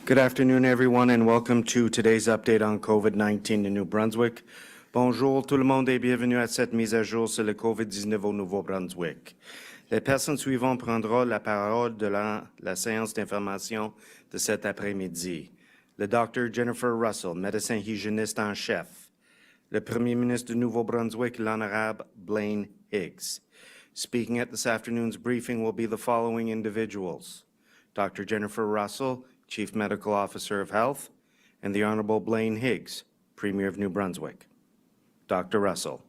Good afternoon, everyone, and welcome to today's update on COVID-19 in New Brunswick. Bonjour tout le monde et bienvenue à cette mise à jour sur le COVID-19 au Nouveau-Brunswick. Les personnes suivantes prendront la parole de la séance d'information de cet après-midi. Le Dr. Jennifer Russell, médecin hygiéniste en chef. Le Premier ministre du Nouveau-Brunswick, l'Honorable Blaine Higgs. Speaking at this afternoon's briefing will be the following individuals: Dr. Jennifer Russell, Chief Medical Officer of Health, and the Honorable Blaine Higgs, Premier of New Brunswick. Dr. Russell.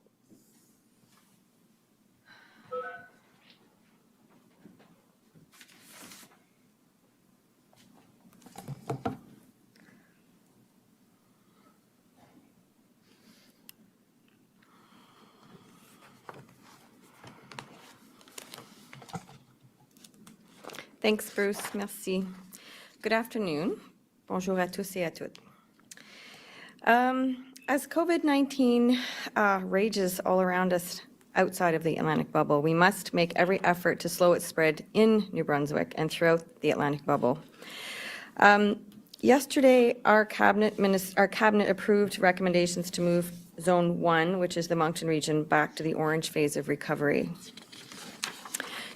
Thanks, Bruce. Merci. Good afternoon. Bonjour à tous et à toutes. As COVID-19 rages all around us outside of the Atlantic bubble, we must make every effort to slow its spread in New Brunswick and throughout the Atlantic bubble. Yesterday, our cabinet approved recommendations to move Zone 1, which is the Moncton region, back to the orange phase of recovery.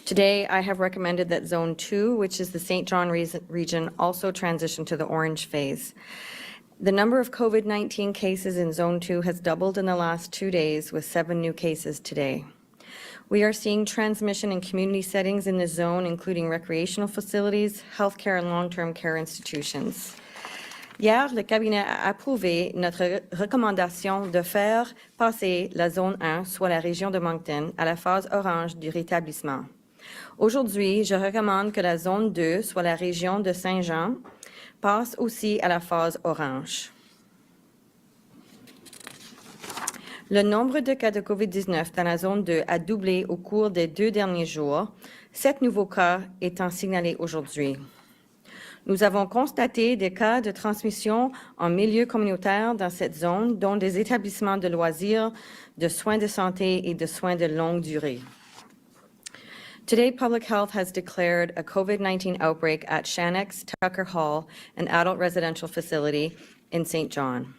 Today, I have recommended that Zone 2, which is the St. John region, also transition to the orange phase. The number of COVID-19 cases in Zone 2 has doubled in the last 2 days, with 7 new cases today. We are seeing transmission in community settings in the zone, including recreational facilities, healthcare and long-term care institutions. Hier, le cabinet a approuvé notre recommandation de faire passer la Zone 1, soit la région de Moncton, à la phase orange du rétablissement. Aujourd'hui, je recommande que la Zone 2, soit la région de Saint-Jean, passe aussi à la phase orange. Le nombre de cas de COVID-19 dans la Zone 2 a doublé au cours des 2 derniers jours, 7 nouveaux cas étant signalés aujourd'hui. Nous avons constaté des cas de transmission en milieu communautaire dans cette zone, dont des établissements de loisirs, de soins de santé et de soins de longue durée. Today, Public Health has declared a COVID-19 outbreak at Shannock's Tucker Hall, an adult residential facility in St. John.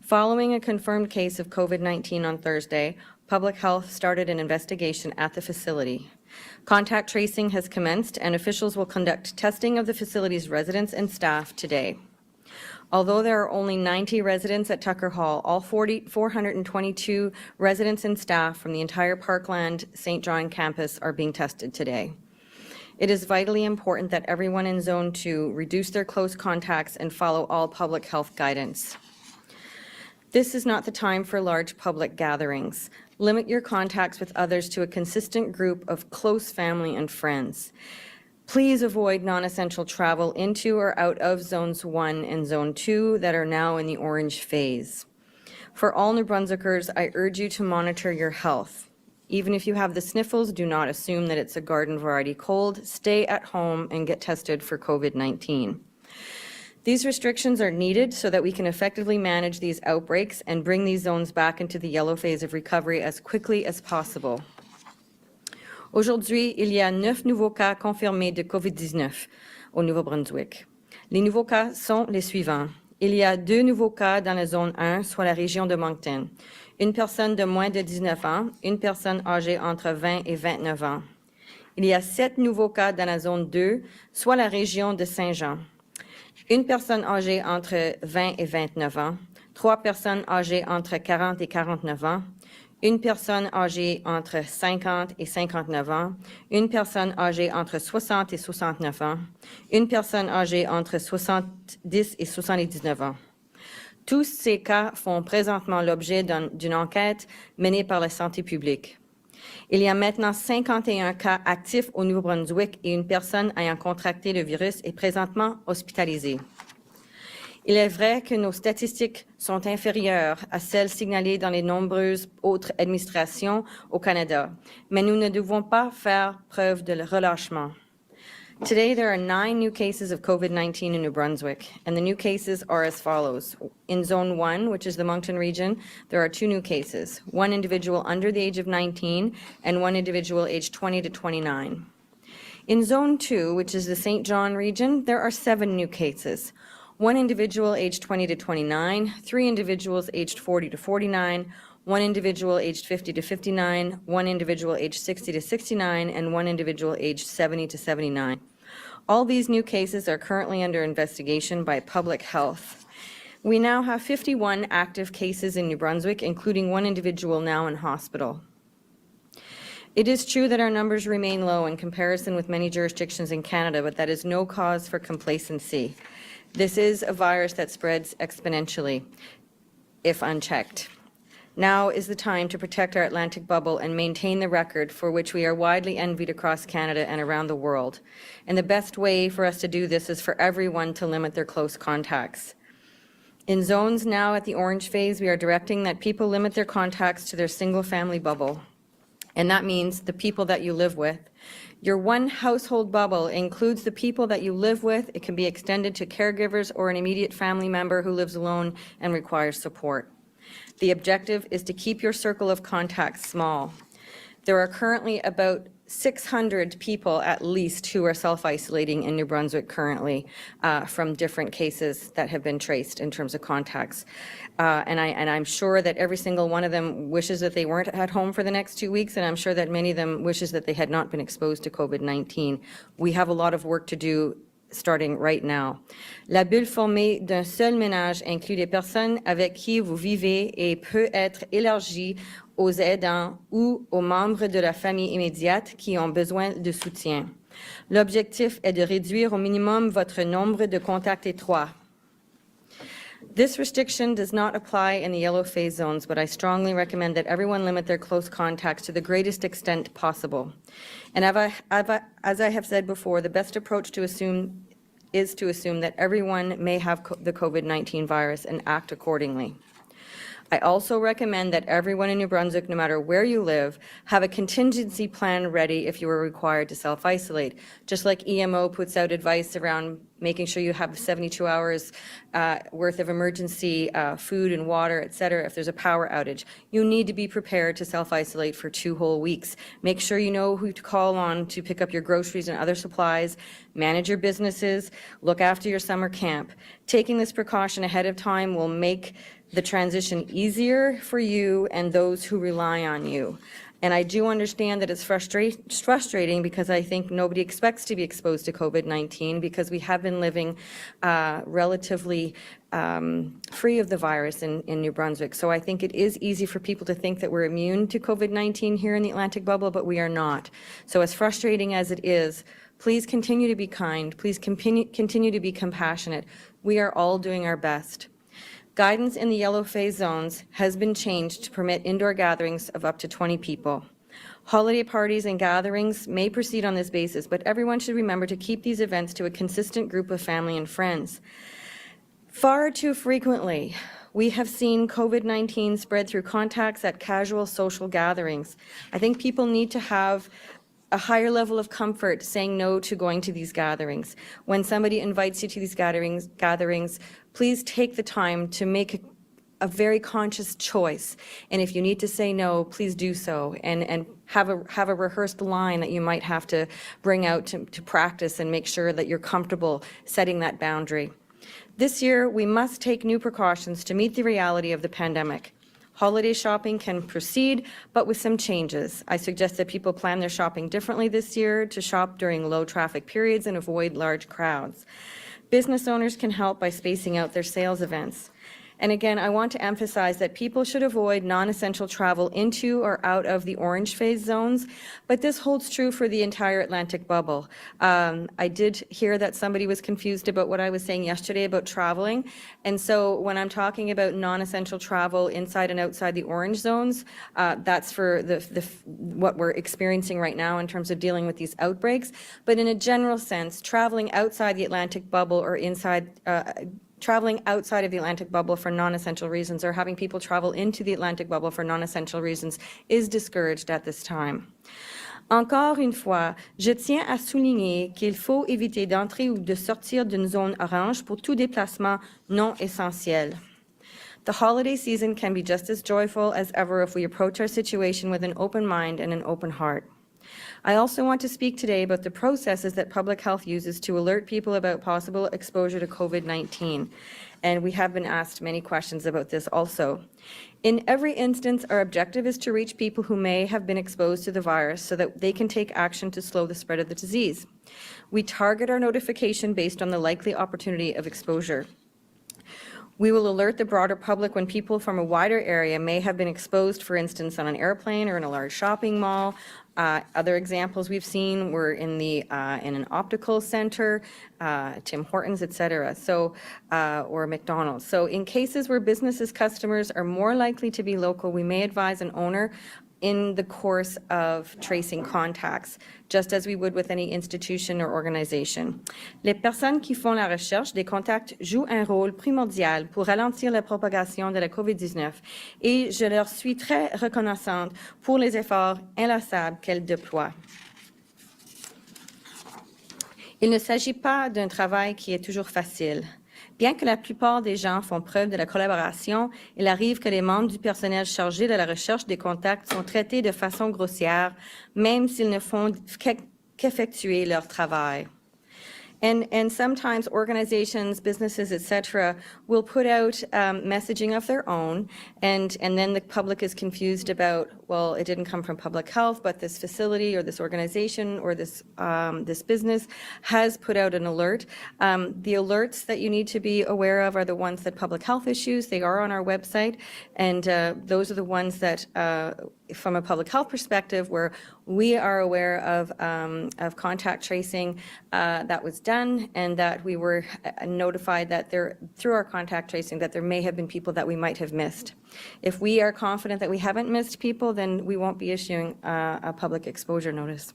Following a confirmed case of COVID-19 on Thursday, Public Health started an investigation at the facility. Contact tracing has commenced, and officials will conduct testing of the facility's residents and staff today. Although there are only 90 residents at Tucker Hall, all 422 residents and staff from the entire Parkland St. John campus are being tested today. It is vitally important that everyone in Zone 2 reduce their close contacts and follow all public health guidance. This is not the time for large public gatherings. Limit your contacts with others to a consistent group of close family and friends. Please avoid non-essential travel into or out of Zones 1 and Zone 2 that are now in the orange phase. For all New Brunswickers, I urge you to monitor your health. Even if you have the sniffles, do not assume that it's a garden variety cold. Stay at home and get tested for COVID-19. These restrictions are needed so that we can effectively manage these outbreaks and bring these zones back into the yellow phase of recovery as quickly as possible. Aujourd'hui, il y a 9 nouveaux cas confirmés de COVID-19 au Nouveau-Brunswick. Les nouveaux cas sont les suivants. Il y a 2 nouveaux cas dans la zone 1, soit la région de Moncton. Une personne de moins de 19 ans, une personne âgée entre 20 et 29 ans. Il y a 7 nouveaux cas dans la zone 2, soit la région de Saint-Jean. Une personne âgée entre 20 et 29 ans. 3 personnes âgées entre 40 et 49 ans. Une personne âgée entre 50 et 59 ans, une personne âgée entre 60 et 69 ans, une personne âgée entre 70 et 79 ans. Tous ces cas font présentement l'objet d'une enquête menée par la santé publique. Il y a maintenant 51 cas actifs au Nouveau-Brunswick et une personne ayant contracté le virus est présentement hospitalisée. Il est vrai que nos statistiques sont inférieures à celles signalées dans les nombreuses autres administrations au Canada, mais nous ne devons pas faire preuve de relâchement. Today, there are 9 new cases of COVID-19 in New Brunswick, and the new cases are as follows. In Zone 1, which is the Moncton region, there are 2 new cases, 1 individual under the age of 19 and 1 individual aged 20 to 29. In Zone 2, which is the St. John region, there are 7 new cases, 1 individual aged 20 to 29, 3 individuals aged 40 to 49, 1 individual aged 50 to 59, 1 individual aged 60 to 69, and 1 individual aged 70 to 79. All these new cases are currently under investigation by public health. We now have 51 active cases in New Brunswick, including 1 individual now in hospital. It is true that our numbers remain low in comparison with many jurisdictions in Canada, but that is no cause for complacency. This is a virus that spreads exponentially if unchecked. Now is the time to protect our Atlantic bubble and maintain the record for which we are widely envied across Canada and around the world. And the best way for us to do this is for everyone to limit their close contacts. In zones now at the orange phase, we are directing that people limit their contacts to their single-family bubble. And that means the people that you live with. Your one household bubble includes the people that you live with. It can be extended to caregivers or an immediate family member who lives alone and requires support. The objective is to keep your circle of contacts small. There are currently about 600 people at least who are self-isolating in New Brunswick currently from different cases that have been traced in terms of contacts. And I'm sure that every single one of them wishes that they weren't at home for the next 2 weeks, and I'm sure that many of them wishes that they had not been exposed to COVID-19. We have a lot of work to do starting right now. La bulle formée d'un seul ménage inclut les personnes avec qui vous vivez et peut être élargie aux aidants ou aux membres de la famille immédiate qui ont besoin de soutien. L'objectif est de réduire au minimum votre nombre de contacts étroits. This restriction does not apply in the yellow phase zones, but I strongly recommend that everyone limit their close contacts to the greatest extent possible. And as I have said before, the best approach is to assume that everyone may have the COVID-19 virus and act accordingly. I also recommend that everyone in New Brunswick, no matter where you live, have a contingency plan ready if you are required to self-isolate. Just like EMO puts out advice around making sure you have 72 hours worth of emergency food and water, et cetera, if there's a power outage. You need to be prepared to self-isolate for 2 whole weeks. Make sure you know who to call on to pick up your groceries and other supplies, manage your businesses, look after your summer camp. Taking this precaution ahead of time will make the transition easier for you and those who rely on you. And I do understand that it's frustrating because I think nobody expects to be exposed to COVID-19 because we have been living relatively free of the virus in New Brunswick. So I think it is easy for people to think that we're immune to COVID-19 here in the Atlantic bubble, but we are not. So as frustrating as it is, please continue to be kind. Please continue to be compassionate. We are all doing our best. Guidance in the yellow phase zones has been changed to permit indoor gatherings of up to 20 people. Holiday parties and gatherings may proceed on this basis, but everyone should remember to keep these events to a consistent group of family and friends. Far too frequently, we have seen COVID-19 spread through contacts at casual social gatherings. I think people need to have a higher level of comfort saying no to going to these gatherings. When somebody invites you to these gatherings, please take the time to make a very conscious choice. And if you need to say no, please do so. And have a rehearsed line that you might have to bring out to practice and make sure that you're comfortable setting that boundary. This year, we must take new precautions to meet the reality of the pandemic. Holiday shopping can proceed, but with some changes. I suggest that people plan their shopping differently this year to shop during low traffic periods and avoid large crowds. Business owners can help by spacing out their sales events. And again, I want to emphasize that people should avoid non-essential travel into or out of the orange phase zones, but this holds true for the entire Atlantic bubble. I did hear that somebody was confused about what I was saying yesterday about traveling, and so when I'm talking about non-essential travel inside and outside the orange zones, that's for what we're experiencing right now in terms of dealing with these outbreaks. But in a general sense, traveling outside the Atlantic bubble or traveling outside of the Atlantic bubble for non-essential reasons or having people travel into the Atlantic bubble for non-essential reasons is discouraged at this time. Encore une fois, je tiens à souligner qu'il faut éviter d'entrer ou de sortir d'une zone orange pour tout déplacement non essentiel. The holiday season can be just as joyful as ever if we approach our situation with an open mind and an open heart. I also want to speak today about the processes that public health uses to alert people about possible exposure to COVID-19. And we have been asked many questions about this also. In every instance, our objective is to reach people who may have been exposed to the virus so that they can take action to slow the spread of the disease. We target our notification based on the likely opportunity of exposure. We will alert the broader public when people from a wider area may have been exposed, for instance, on an airplane or in a large shopping mall. Other examples we've seen were in an optical center, Tim Hortons, etc. Or McDonald's. So in cases where businesses' customers are more likely to be local, we may advise an owner in the course of tracing contacts, just as we would with any institution or organization. Les personnes qui font la recherche des contacts jouent un rôle primordial pour ralentir la propagation de la COVID-19 et je leur suis très reconnaissante pour les efforts inlassables qu'elles déploient. Il ne s'agit pas d'un travail qui est toujours facile. Bien que la plupart des gens font preuve de la collaboration, il arrive que les membres du personnel chargés de la recherche des contacts sont traités de façon grossière, même s'ils ne font qu'effectuer leur travail. And sometimes organizations, businesses, etc., will put out messaging of their own, and then the public is confused about, well, it didn't come from public health, but this facility or this organization or this business has put out an alert. The alerts that you need to be aware of are the ones that public health issues. They are on our website, and those are the ones that from a public health perspective, where we are aware of contact tracing that was done, and that we were notified that through our contact tracing, that there may have been people that we might have missed. If we are confident that we haven't missed people, then we won't be issuing a public exposure notice.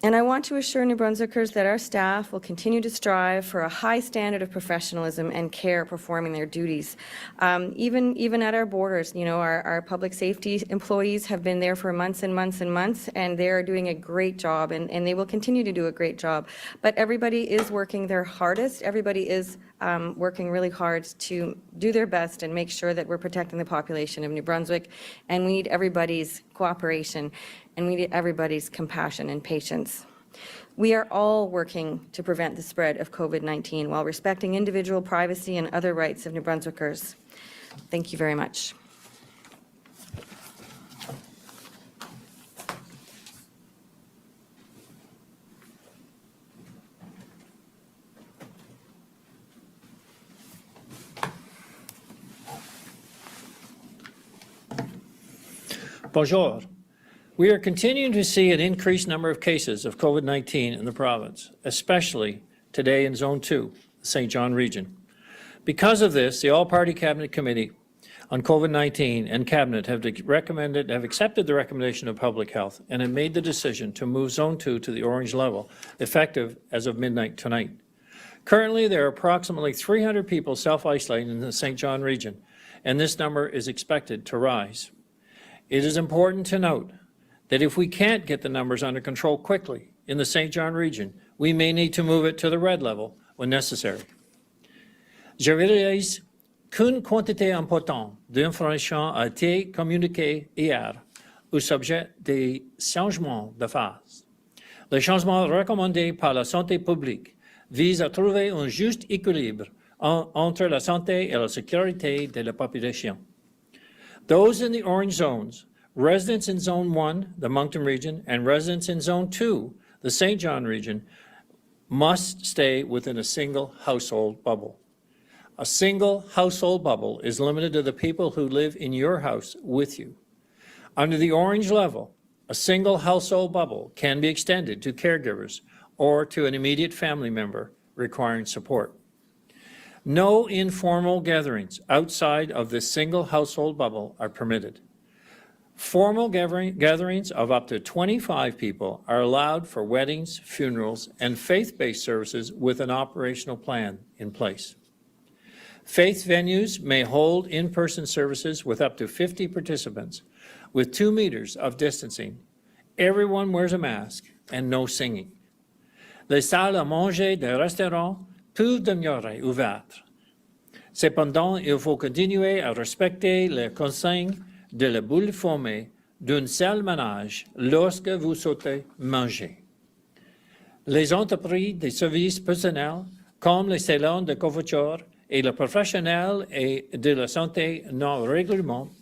And I want to assure New Brunswickers that our staff will continue to strive for a high standard of professionalism and care performing their duties. Even at our borders, you know, our public safety employees have been there for months and months and months, and they are doing a great job, and they will continue to do a great job. But everybody is working their hardest. Everybody is working really hard to do their best and make sure that we're protecting the population of New Brunswick, and we need everybody's cooperation, and we need everybody's compassion and patience. We are all working to prevent the spread of COVID-19 while respecting individual privacy and other rights of New Brunswickers. Thank you very much. Bonjour. We are continuing to see an increased number of cases of COVID-19 in the province, especially today in Zone 2, the St. John region. Because of this, the All-Party Cabinet Committee on COVID-19 and Cabinet have accepted the recommendation of Public Health and have made the decision to move Zone 2 to the orange level, effective as of midnight tonight. Currently, there are approximately 300 people self-isolating in the St. John region, and this number is expected to rise. It is important to note that if we can't get the numbers under control quickly in the St. John region, we may need to move it to the red level when necessary. Je réalise qu'une quantité importante d'informations a été communiquée hier au sujet des changements de phase. Les changements recommandés par la santé publique visent à trouver un juste équilibre entre la santé et la sécurité de la population. Those in the orange zones, residents in Zone 1, the Moncton region, and residents in Zone 2, the St. John region, must stay within a single household bubble. A single household bubble is limited to the people who live in your house with you. Under the orange level, a single household bubble can be extended to caregivers or to an immediate family member requiring support. No informal gatherings outside of this single household bubble are permitted. Formal gatherings of up to 25 people are allowed for weddings, funerals, and faith-based services with an operational plan in place. Faith venues may hold in-person services with up to 50 participants with 2 meters of distancing. Everyone wears a mask and no singing. Les salles à manger des restaurants peuvent demeurer ouvertes. Cependant, il faut continuer à respecter les consignes de la bulle fermée d'une salle ménage lorsque vous sortez manger. Les entreprises de services personnels, comme les salons de coiffure et les professionnels et de la santé non réglementés,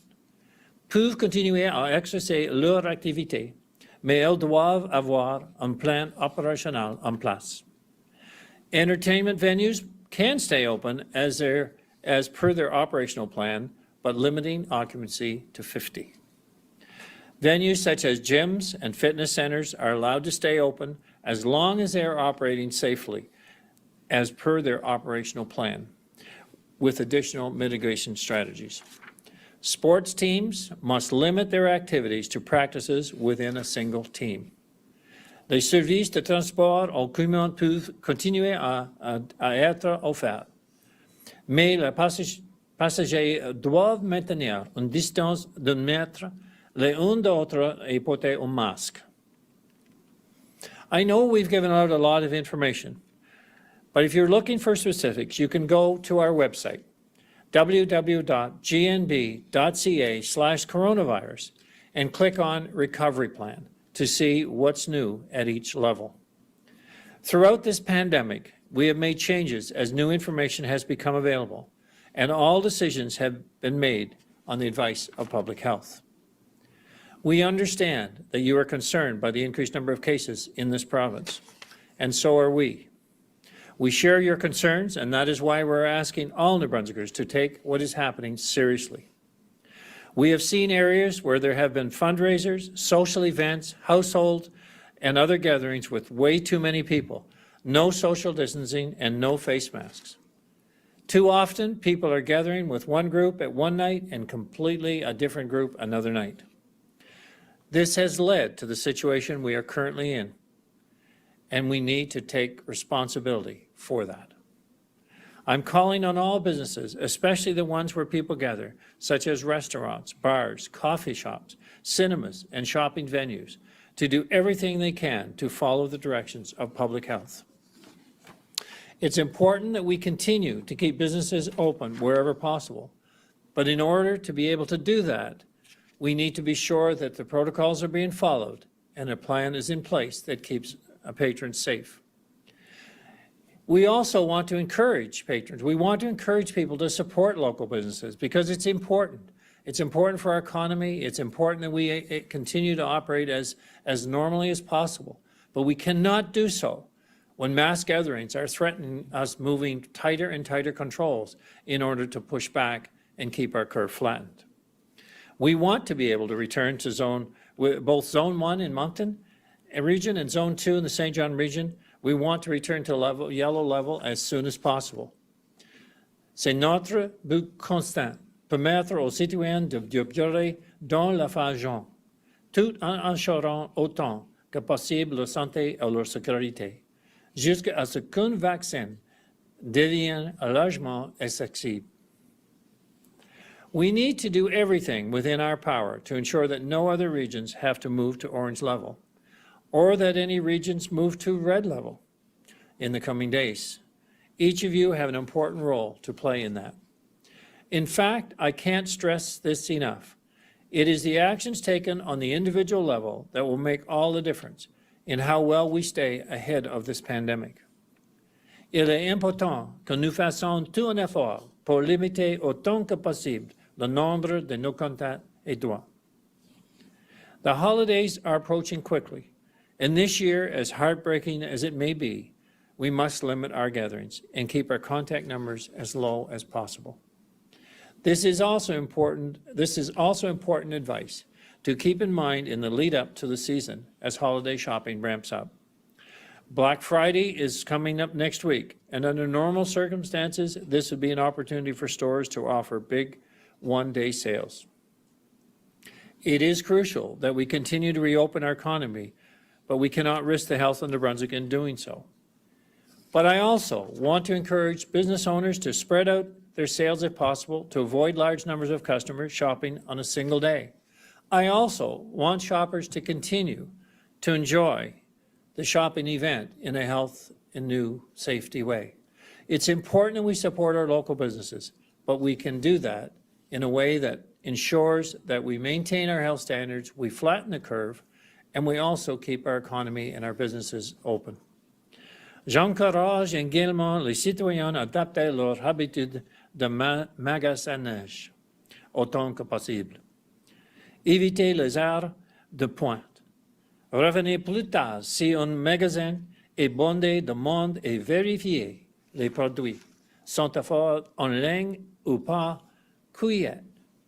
peuvent continuer à exercer leur activité, mais elles doivent avoir un plan opérationnel en place. Entertainment venues can stay open as per their operational plan, but limiting occupancy to 50. Venues such as gyms and fitness centers are allowed to stay open as long as they are operating safely as per their operational plan, with additional mitigation strategies. Sports teams must limit their activities to practices within a single team. Les services de transport en commun peuvent continuer à être offerts, mais les passagers doivent maintenir une distance d'1 mètre l'un d'autre et porter un masque. I know we've given out a lot of information, but if you're looking for specifics, you can go to our website, www.gnb.ca/coronavirus, and click on Recovery Plan to see what's new at each level. Throughout this pandemic, we have made changes as new information has become available, and all decisions have been made on the advice of public health. We understand that you are concerned by the increased number of cases in this province, and so are we. We share your concerns, and that is why we're asking all New Brunswickers to take what is happening seriously. We have seen areas where there have been fundraisers, social events, household, and other gatherings with way too many people, no social distancing, and no face masks. Too often, people are gathering with one group at one night and completely a different group another night. This has led to the situation we are currently in, and we need to take responsibility for that. I'm calling on all businesses, especially the ones where people gather, such as restaurants, bars, coffee shops, cinemas, and shopping venues, to do everything they can to follow the directions of public health. It's important that we continue to keep businesses open wherever possible, but in order to be able to do that, we need to be sure that the protocols are being followed and a plan is in place that keeps patrons safe. We also want to encourage patrons. We want to encourage people to support local businesses because it's important. It's important for our economy. It's important that we continue to operate as normally as possible. But we cannot do so when mass gatherings are threatening us moving tighter and tighter controls in order to push back and keep our curve flattened. We want to be able to return to both Zone 1 in Moncton region and Zone 2 in the St. John region. We want to return to yellow level as soon as possible. C'est notre but constant, permettre aux citoyens de demeurer dans la façon, tout en assurant autant que possible leur santé et leur sécurité, jusqu'à ce qu'un vaccin devienne largement accessible. We need to do everything within our power to ensure that no other regions have to move to orange level, or that any regions move to red level in the coming days. Each of you have an important role to play in that. In fact, I can't stress this enough. It is the actions taken on the individual level that will make all the difference in how well we stay ahead of this pandemic. Il est important que nous fassions tout un effort pour limiter autant que possible le nombre de nos contacts étroits. The holidays are approaching quickly, and this year, as heartbreaking as it may be, we must limit our gatherings and keep our contact numbers as low as possible. This is also important advice to keep in mind in the lead up to the season as holiday shopping ramps up. Black Friday is coming up next week, and under normal circumstances, this would be an opportunity for stores to offer big one-day sales. It is crucial that we continue to reopen our economy, but we cannot risk the health of New Brunswick in doing so. But I also want to encourage business owners to spread out their sales if possible to avoid large numbers of customers shopping on a single day. I also want shoppers to continue to enjoy the shopping event in a health and new safety way. It's important that we support our local businesses, but we can do that in a way that ensures that we maintain our health standards, we flatten the curve, and we also keep our economy and our businesses open. J'encourage également les citoyens à adapter leurs habitudes de magasinage autant que possible. Évitez les heures de pointe. Revenez plus tard si un magasin est bondé de monde et vérifiez les produits sont offerts en ligne ou pas cueillis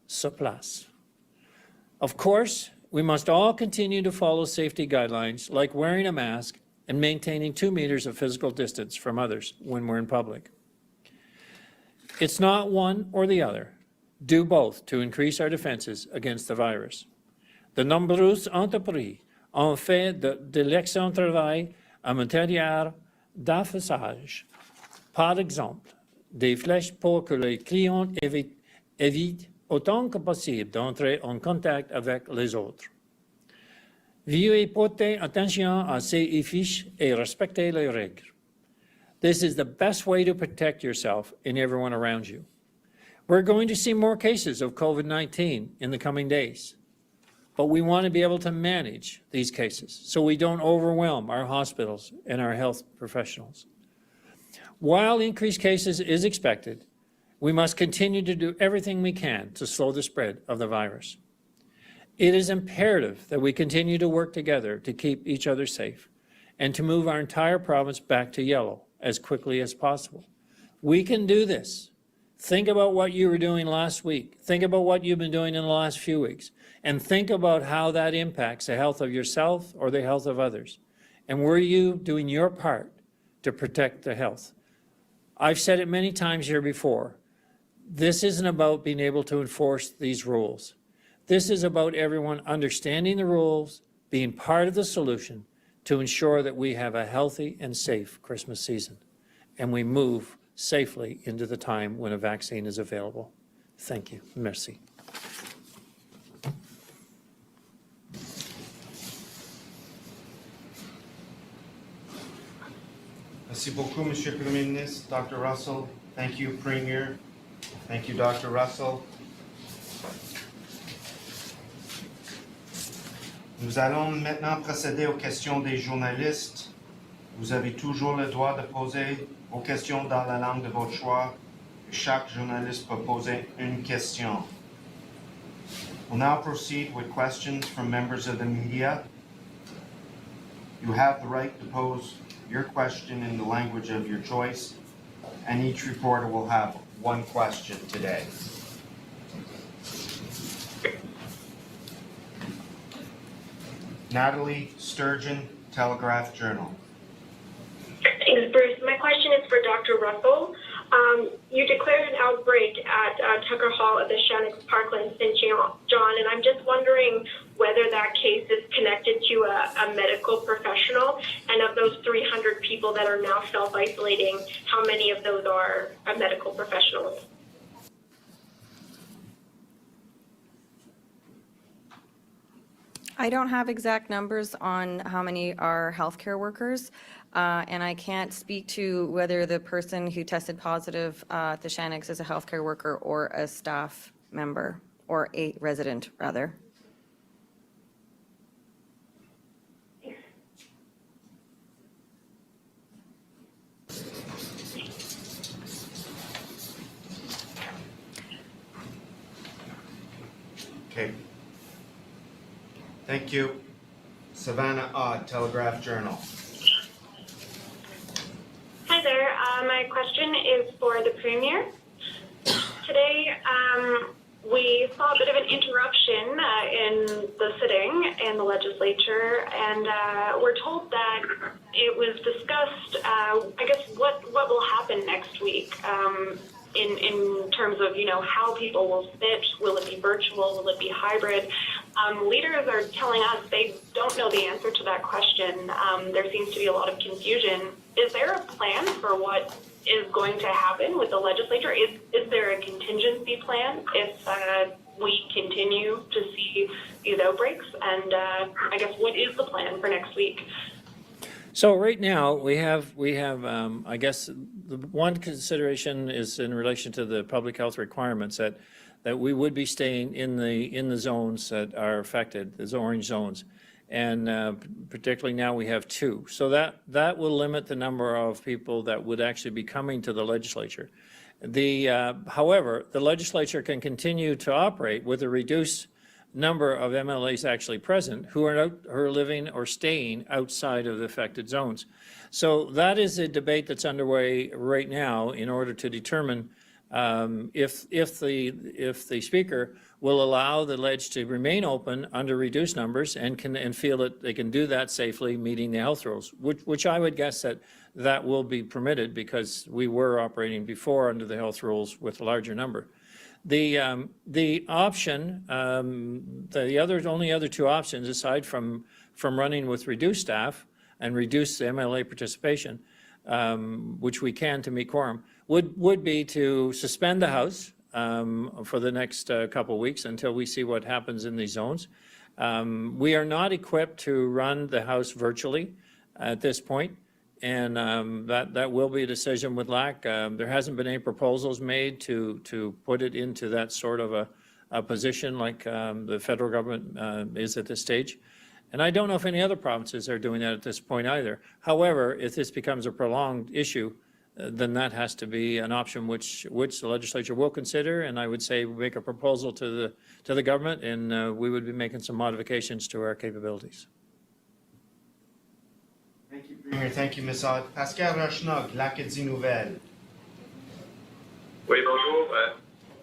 sur place. Of course, we must all continue to follow safety guidelines like wearing a mask and maintaining 2 meters of physical distance from others when we're in public. It's not one or the other. Do both to increase our defenses against the virus. De nombreuses entreprises ont fait de l'excellent travail en matière d'affichage. Par exemple, des flèches pour que les clients évitent autant que possible d'entrer en contact avec les autres. Veuillez porter attention à ces affiches et respecter les règles. This is the best way to protect yourself and everyone around you. We're going to see more cases of COVID-19 in the coming days, but we want to be able to manage these cases so we don't overwhelm our hospitals and our health professionals. While increased cases is expected, we must continue to do everything we can to slow the spread of the virus. It is imperative that we continue to work together to keep each other safe and to move our entire province back to yellow as quickly as possible. We can do this. Think about what you were doing last week. Think about what you've been doing in the last few weeks, and think about how that impacts the health of yourself or the health of others. And were you doing your part to protect the health? I've said it many times here before. This isn't about being able to enforce these rules. This is about everyone understanding the rules, being part of the solution to ensure that we have a healthy and safe Christmas season, and we move safely into the time when a vaccine is available. Thank you. Merci. Merci beaucoup, Monsieur le Premier ministre. Dr. Russell, thank you, Premier. Thank you, Dr. Russell. Nous allons maintenant procéder aux questions des journalistes. Vous avez toujours le droit de poser vos questions dans la langue de votre choix. Chaque journaliste peut poser une question. We'll now proceed with questions from members of the media. You have the right to pose your question in the language of your choice, and each reporter will have one question today. Natalie Sturgeon, Telegraph-Journal. Thanks, Bruce. My question is for Dr. Russell. You declared an outbreak at Tucker Hall at the Shannock's Parkland St. John, and I'm just wondering whether that case is connected to a medical professional, and of those 300 people that are now self-isolating, how many of those are medical professionals? I don't have exact numbers on how many are healthcare workers, and I can't speak to whether the person who tested positive at the Shannocks is a healthcare worker or a staff member, or a resident, rather. Okay. Thank you. Savannah Odd, Telegraph-Journal. Hi there. My question is for the Premier. Today, we saw a bit of an interruption in the sitting in the legislature, and we're told that it was discussed, I guess, what will happen next week in terms of, how people will sit. Will it be virtual? Will it be hybrid? Leaders are telling us they don't know the answer to that question. There seems to be a lot of confusion. Is there a plan for what is going to happen with the legislature? Is there a contingency plan if we continue to see these outbreaks? And I guess, what is the plan for next week? So right now we have I guess the one consideration is in relation to the public health requirements that that we would be staying in the zones that are affected, the orange zones. And particularly now we have 2. So that will limit the number of people that would actually be coming to the legislature. However, the legislature can continue to operate with a reduced number of MLAs actually present who are living or staying outside of the affected zones. So that is a debate that's underway right now in order to determine if the Speaker will allow the ledge to remain open under reduced numbers and feel that they can do that safely, meeting the health rules, which I would guess that will be permitted because we were operating before under the health rules with a larger number. The option, the only other 2 options aside from running with reduced staff and reduced MLA participation, which we can to meet quorum, would be to suspend the House for the next couple of weeks until we see what happens in these zones. We are not equipped to run the House virtually at this point, and that will be a decision with LAC. There hasn't been any proposals made to put it into that sort of a position like the federal government is at this stage. And I don't know if any other provinces are doing that at this point either. However, if this becomes a prolonged issue, then that has to be an option which the legislature will consider, and I would say make a proposal to the government, and we would be making some modifications to our capabilities. Thank you, Premier. Thank you, Ms. Ott. Pascal Rochenoc, l'Acadie Nouvelle. Oui, bonjour.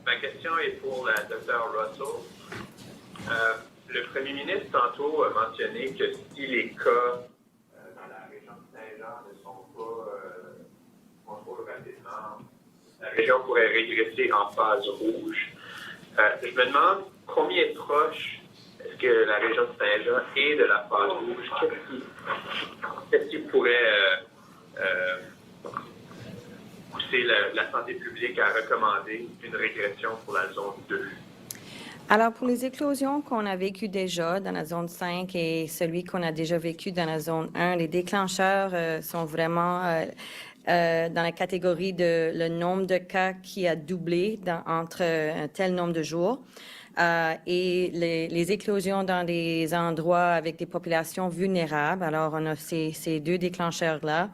Ma question est pour la Dr. Russell. Le premier ministre tantôt a mentionné que si les cas dans la région de Saint-Jean ne sont pas contrôlés rapidement, la région pourrait régresser en phase rouge. Je me demande combien proche est-ce que la région de Saint-Jean est de la phase rouge? Qu'est-ce qui pourrait pousser la santé publique à recommander une régression pour la zone 2? Alors, pour les éclosions qu'on a vécues déjà dans la zone 5 et celui qu'on a déjà vécu dans la zone 1, les déclencheurs sont vraiment dans la catégorie de le nombre de cas qui a doublé entre un tel nombre de jours. Et les éclosions dans des endroits avec des populations vulnérables. Alors, on a ces 2 déclencheurs-là.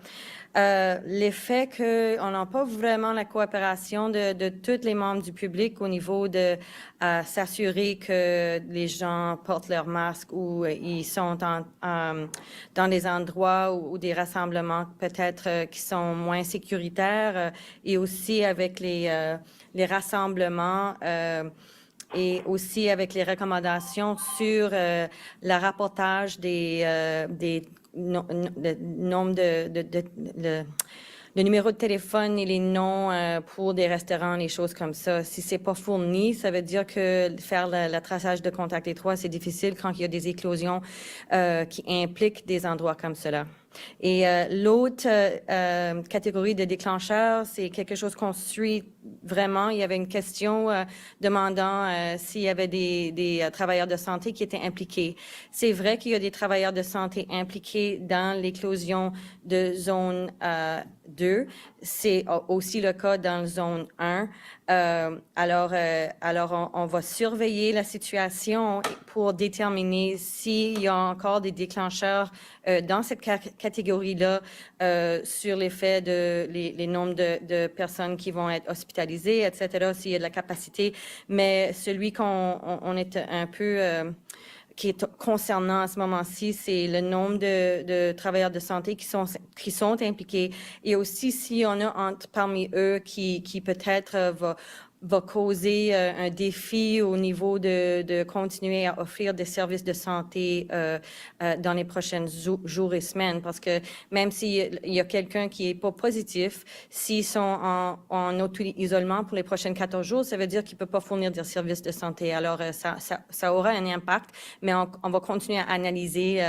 L'effet qu'on n'a pas vraiment la coopération de tous les membres du public au niveau de s'assurer que les gens portent leur masque ou ils sont dans des endroits ou des rassemblements peut-être qui sont moins sécuritaires et aussi avec les rassemblements et aussi avec les recommandations sur le rapportage le numéro de téléphone et les noms pour des restaurants, les choses comme ça. Si c'est pas fourni, ça veut dire que faire le traçage de contact étroit, c'est difficile quand il y a des éclosions qui impliquent des endroits comme cela. Et l'autre catégorie de déclencheurs, c'est quelque chose qu'on suit vraiment. Il y avait une question demandant s'il y avait des travailleurs de santé qui étaient impliqués. C'est vrai qu'il y a des travailleurs de santé impliqués dans l'éclosion de zone 2. C'est aussi le cas dans la zone 1. Alors on va surveiller la situation pour déterminer s'il y a encore des déclencheurs dans cette catégorie-là sur l'effet les nombres de personnes qui vont être hospitalisées, etc., s'il y a de la capacité. Mais celui qu'on est un peu qui est concernant à ce moment-ci, c'est le nombre de travailleurs de santé qui sont impliqués et aussi s'il y en a parmi eux qui peut-être va causer un défi au niveau de continuer à offrir des services de santé dans les prochains jours et semaines. Parce que même s'il y a quelqu'un qui n'est pas positif, s'ils sont en auto-isolement pour les prochains 14 jours, ça veut dire qu'il ne peut pas fournir des services de santé. Alors, ça aura un impact, mais on va continuer à analyser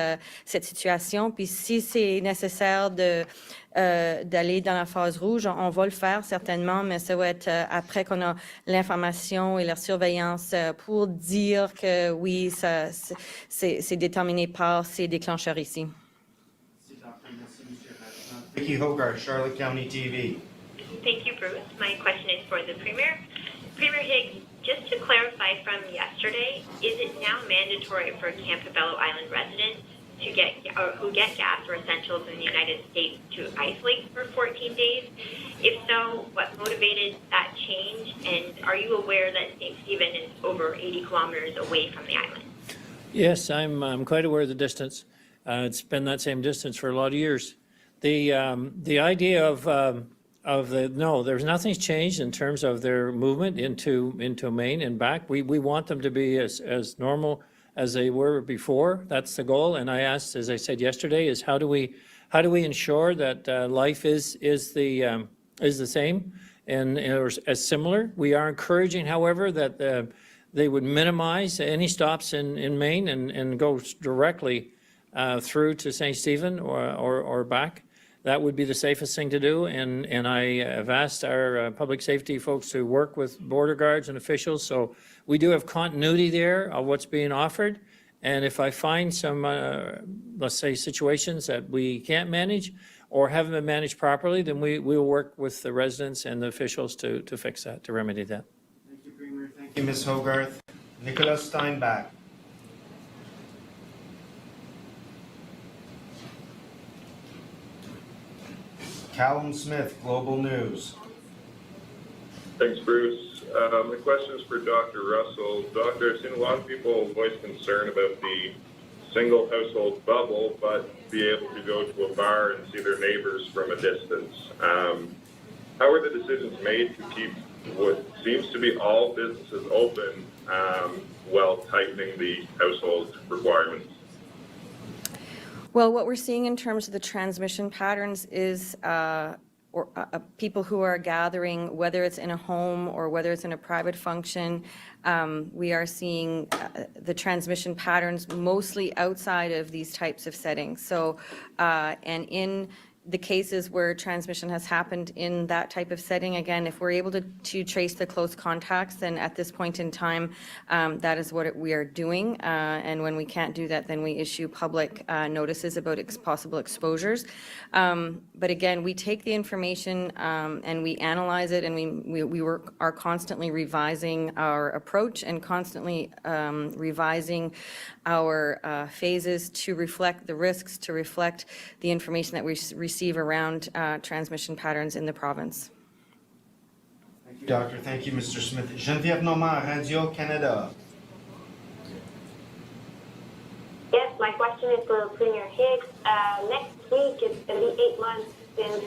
cette situation. Puis si c'est nécessaire d'aller dans la phase rouge, on va le faire certainement, mais ça va être après qu'on a l'information et la surveillance pour dire que oui, c'est déterminé par ces déclencheurs ici. Vicky Hogarth, Charlotte County TV. Thank you, Bruce. My question is for the Premier. Premier Higgs, Just to clarify from yesterday, is it now mandatory for Campobello Island residents to get or who get gas or essentials in the United States to isolate for 14 days? If so, what motivated that change? And are you aware that St. Stephen is over 80 kilometers away from the island? Yes, I'm quite aware of the distance. It's been that same distance for a lot of years. The idea of no, there's nothing's changed in terms of their movement into Maine and back. We want them to be as normal as they were before. That's the goal. And I asked, as I said yesterday, is how do we ensure that life is the same and or as similar. We are encouraging, however, that they would minimize any stops in Maine and go directly through to St. Stephen or back. That would be the safest thing to do, and I have asked our public safety folks to work with border guards and officials, so we do have continuity there of what's being offered, and if I find some, let's say, situations that we can't manage or haven't been managed properly, then we will work with the residents and the officials to fix that, to remedy that. Thank you, Premier. Thank you, Ms. Hogarth. Nicholas Steinbach. Callum Smith, Global News. Thanks, Bruce. My question is for Dr. Russell. Doctor, I've seen a lot of people voice concern about the single household bubble, but be able to go to a bar and see their neighbors from a distance. How are the decisions made to keep what seems to be all businesses open while tightening the household requirements? Well, what we're seeing in terms of the transmission patterns is people who are gathering, whether it's in a home or whether it's in a private function, we are seeing the transmission patterns mostly outside of these types of settings. So, and in the cases where transmission has happened in that type of setting, again, if we're able to trace the close contacts, then at this point in time, that is what we are doing. And when we can't do that, then we issue public notices about possible exposures. But again, we take the information and we analyze it, and we are constantly revising our approach and constantly revising our phases to reflect the risks, to reflect the information that we receive around transmission patterns in the province. Thank you, Doctor. Thank you, Mr. Smith. Geneviève Normand, Radio-Canada. Yes, my question is for Premier Higgs. Next week, it's going to be 8 months since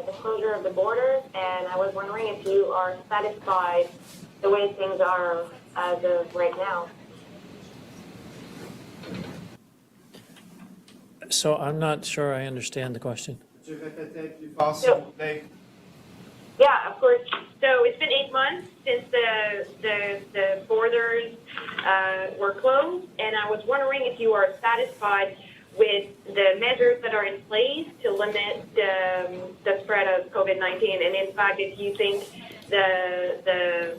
the closure of the borders, and I was wondering if you are satisfied the way things are as of right now. So I'm not sure I understand the question. Yeah, of course. So it's been 8 months since the borders were closed, and I was wondering if you are satisfied with the measures that are in place to limit the spread of COVID-19, and in fact, if you think the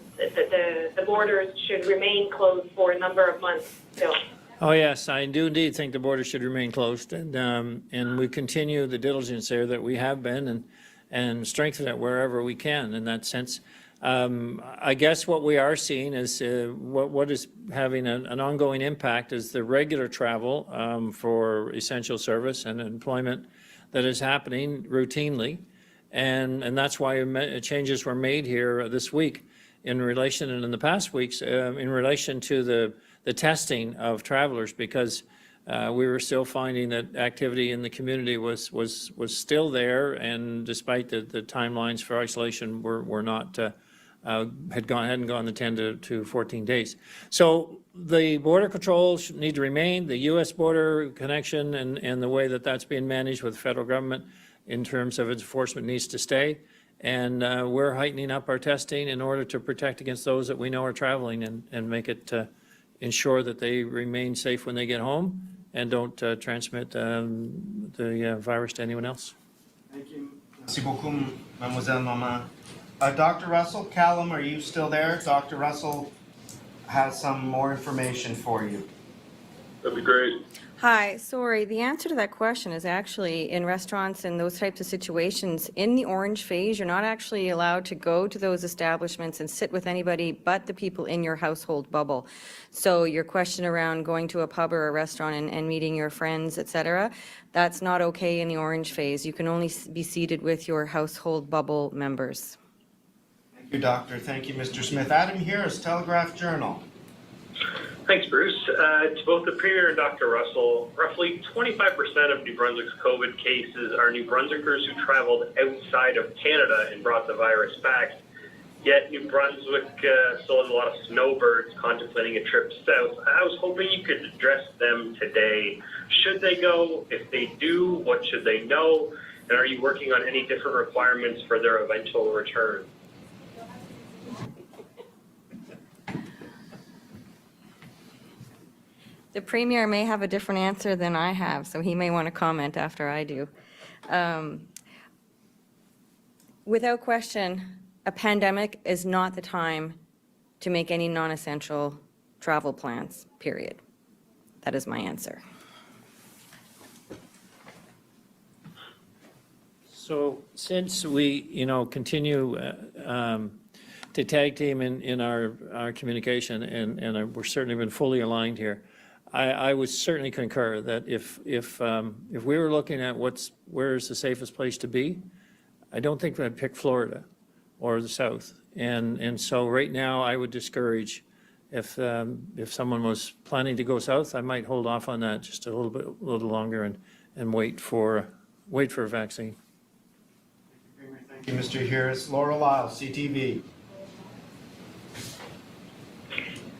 borders should remain closed for a number of months still. Oh, yes, I do indeed think the border should remain closed, and we continue the diligence there that we have been and strengthen it wherever we can in that sense. I guess what we are seeing is what is having an ongoing impact is the regular travel for essential service and employment that is happening routinely, and that's why changes were made here this week in relation, and in the past weeks, in relation to the testing of travelers, because we were still finding that activity in the community was still there, and despite the timelines for isolation were not hadn't gone the 10 to 14 days. So the border controls need to remain. The U.S. border connection and the way that that's being managed with the federal government in terms of enforcement needs to stay. And we're heightening up our testing in order to protect against those that we know are traveling and make it ensure that they remain safe when they get home and don't transmit the virus to anyone else. Thank you. Merci beaucoup, Mademoiselle Normand. Dr. Russell, Callum, are you still there? Dr. Russell has some more information for you. That'd be great. Hi, sorry, the answer to that question is actually in restaurants and those types of situations, in the orange phase, you're not actually allowed to go to those establishments and sit with anybody but the people in your household bubble. So your question around going to a pub or a restaurant and meeting your friends, et cetera, that's not okay in the orange phase. You can only be seated with your household bubble members. Thank you, Doctor. Thank you, Mr. Smith. Adam Harris, Telegraph Journal. Thanks, Bruce. To both the Premier and Dr. Russell, roughly 25% of New Brunswick's COVID cases are New Brunswickers who traveled outside of Canada and brought the virus back. Yet New Brunswick still has a lot of snowbirds contemplating a trip south. I was hoping you could address them today. Should they go? If they do, what should they know? And are you working on any different requirements for their eventual return? The Premier may have a different answer than I have, so he may want to comment after I do. Without question, a pandemic is not the time to make any non-essential travel plans, period. That is my answer. So since we, continue to tag team in our communication, and we're certainly been fully aligned here, I would certainly concur that if we were looking at where's the safest place to be, I don't think I'd pick Florida or the South. And so right now I would discourage if someone was planning to go south, I might hold off on that just a little longer and wait for a vaccine. Thank you, Mr. Harris. Laura Lyle, CTV.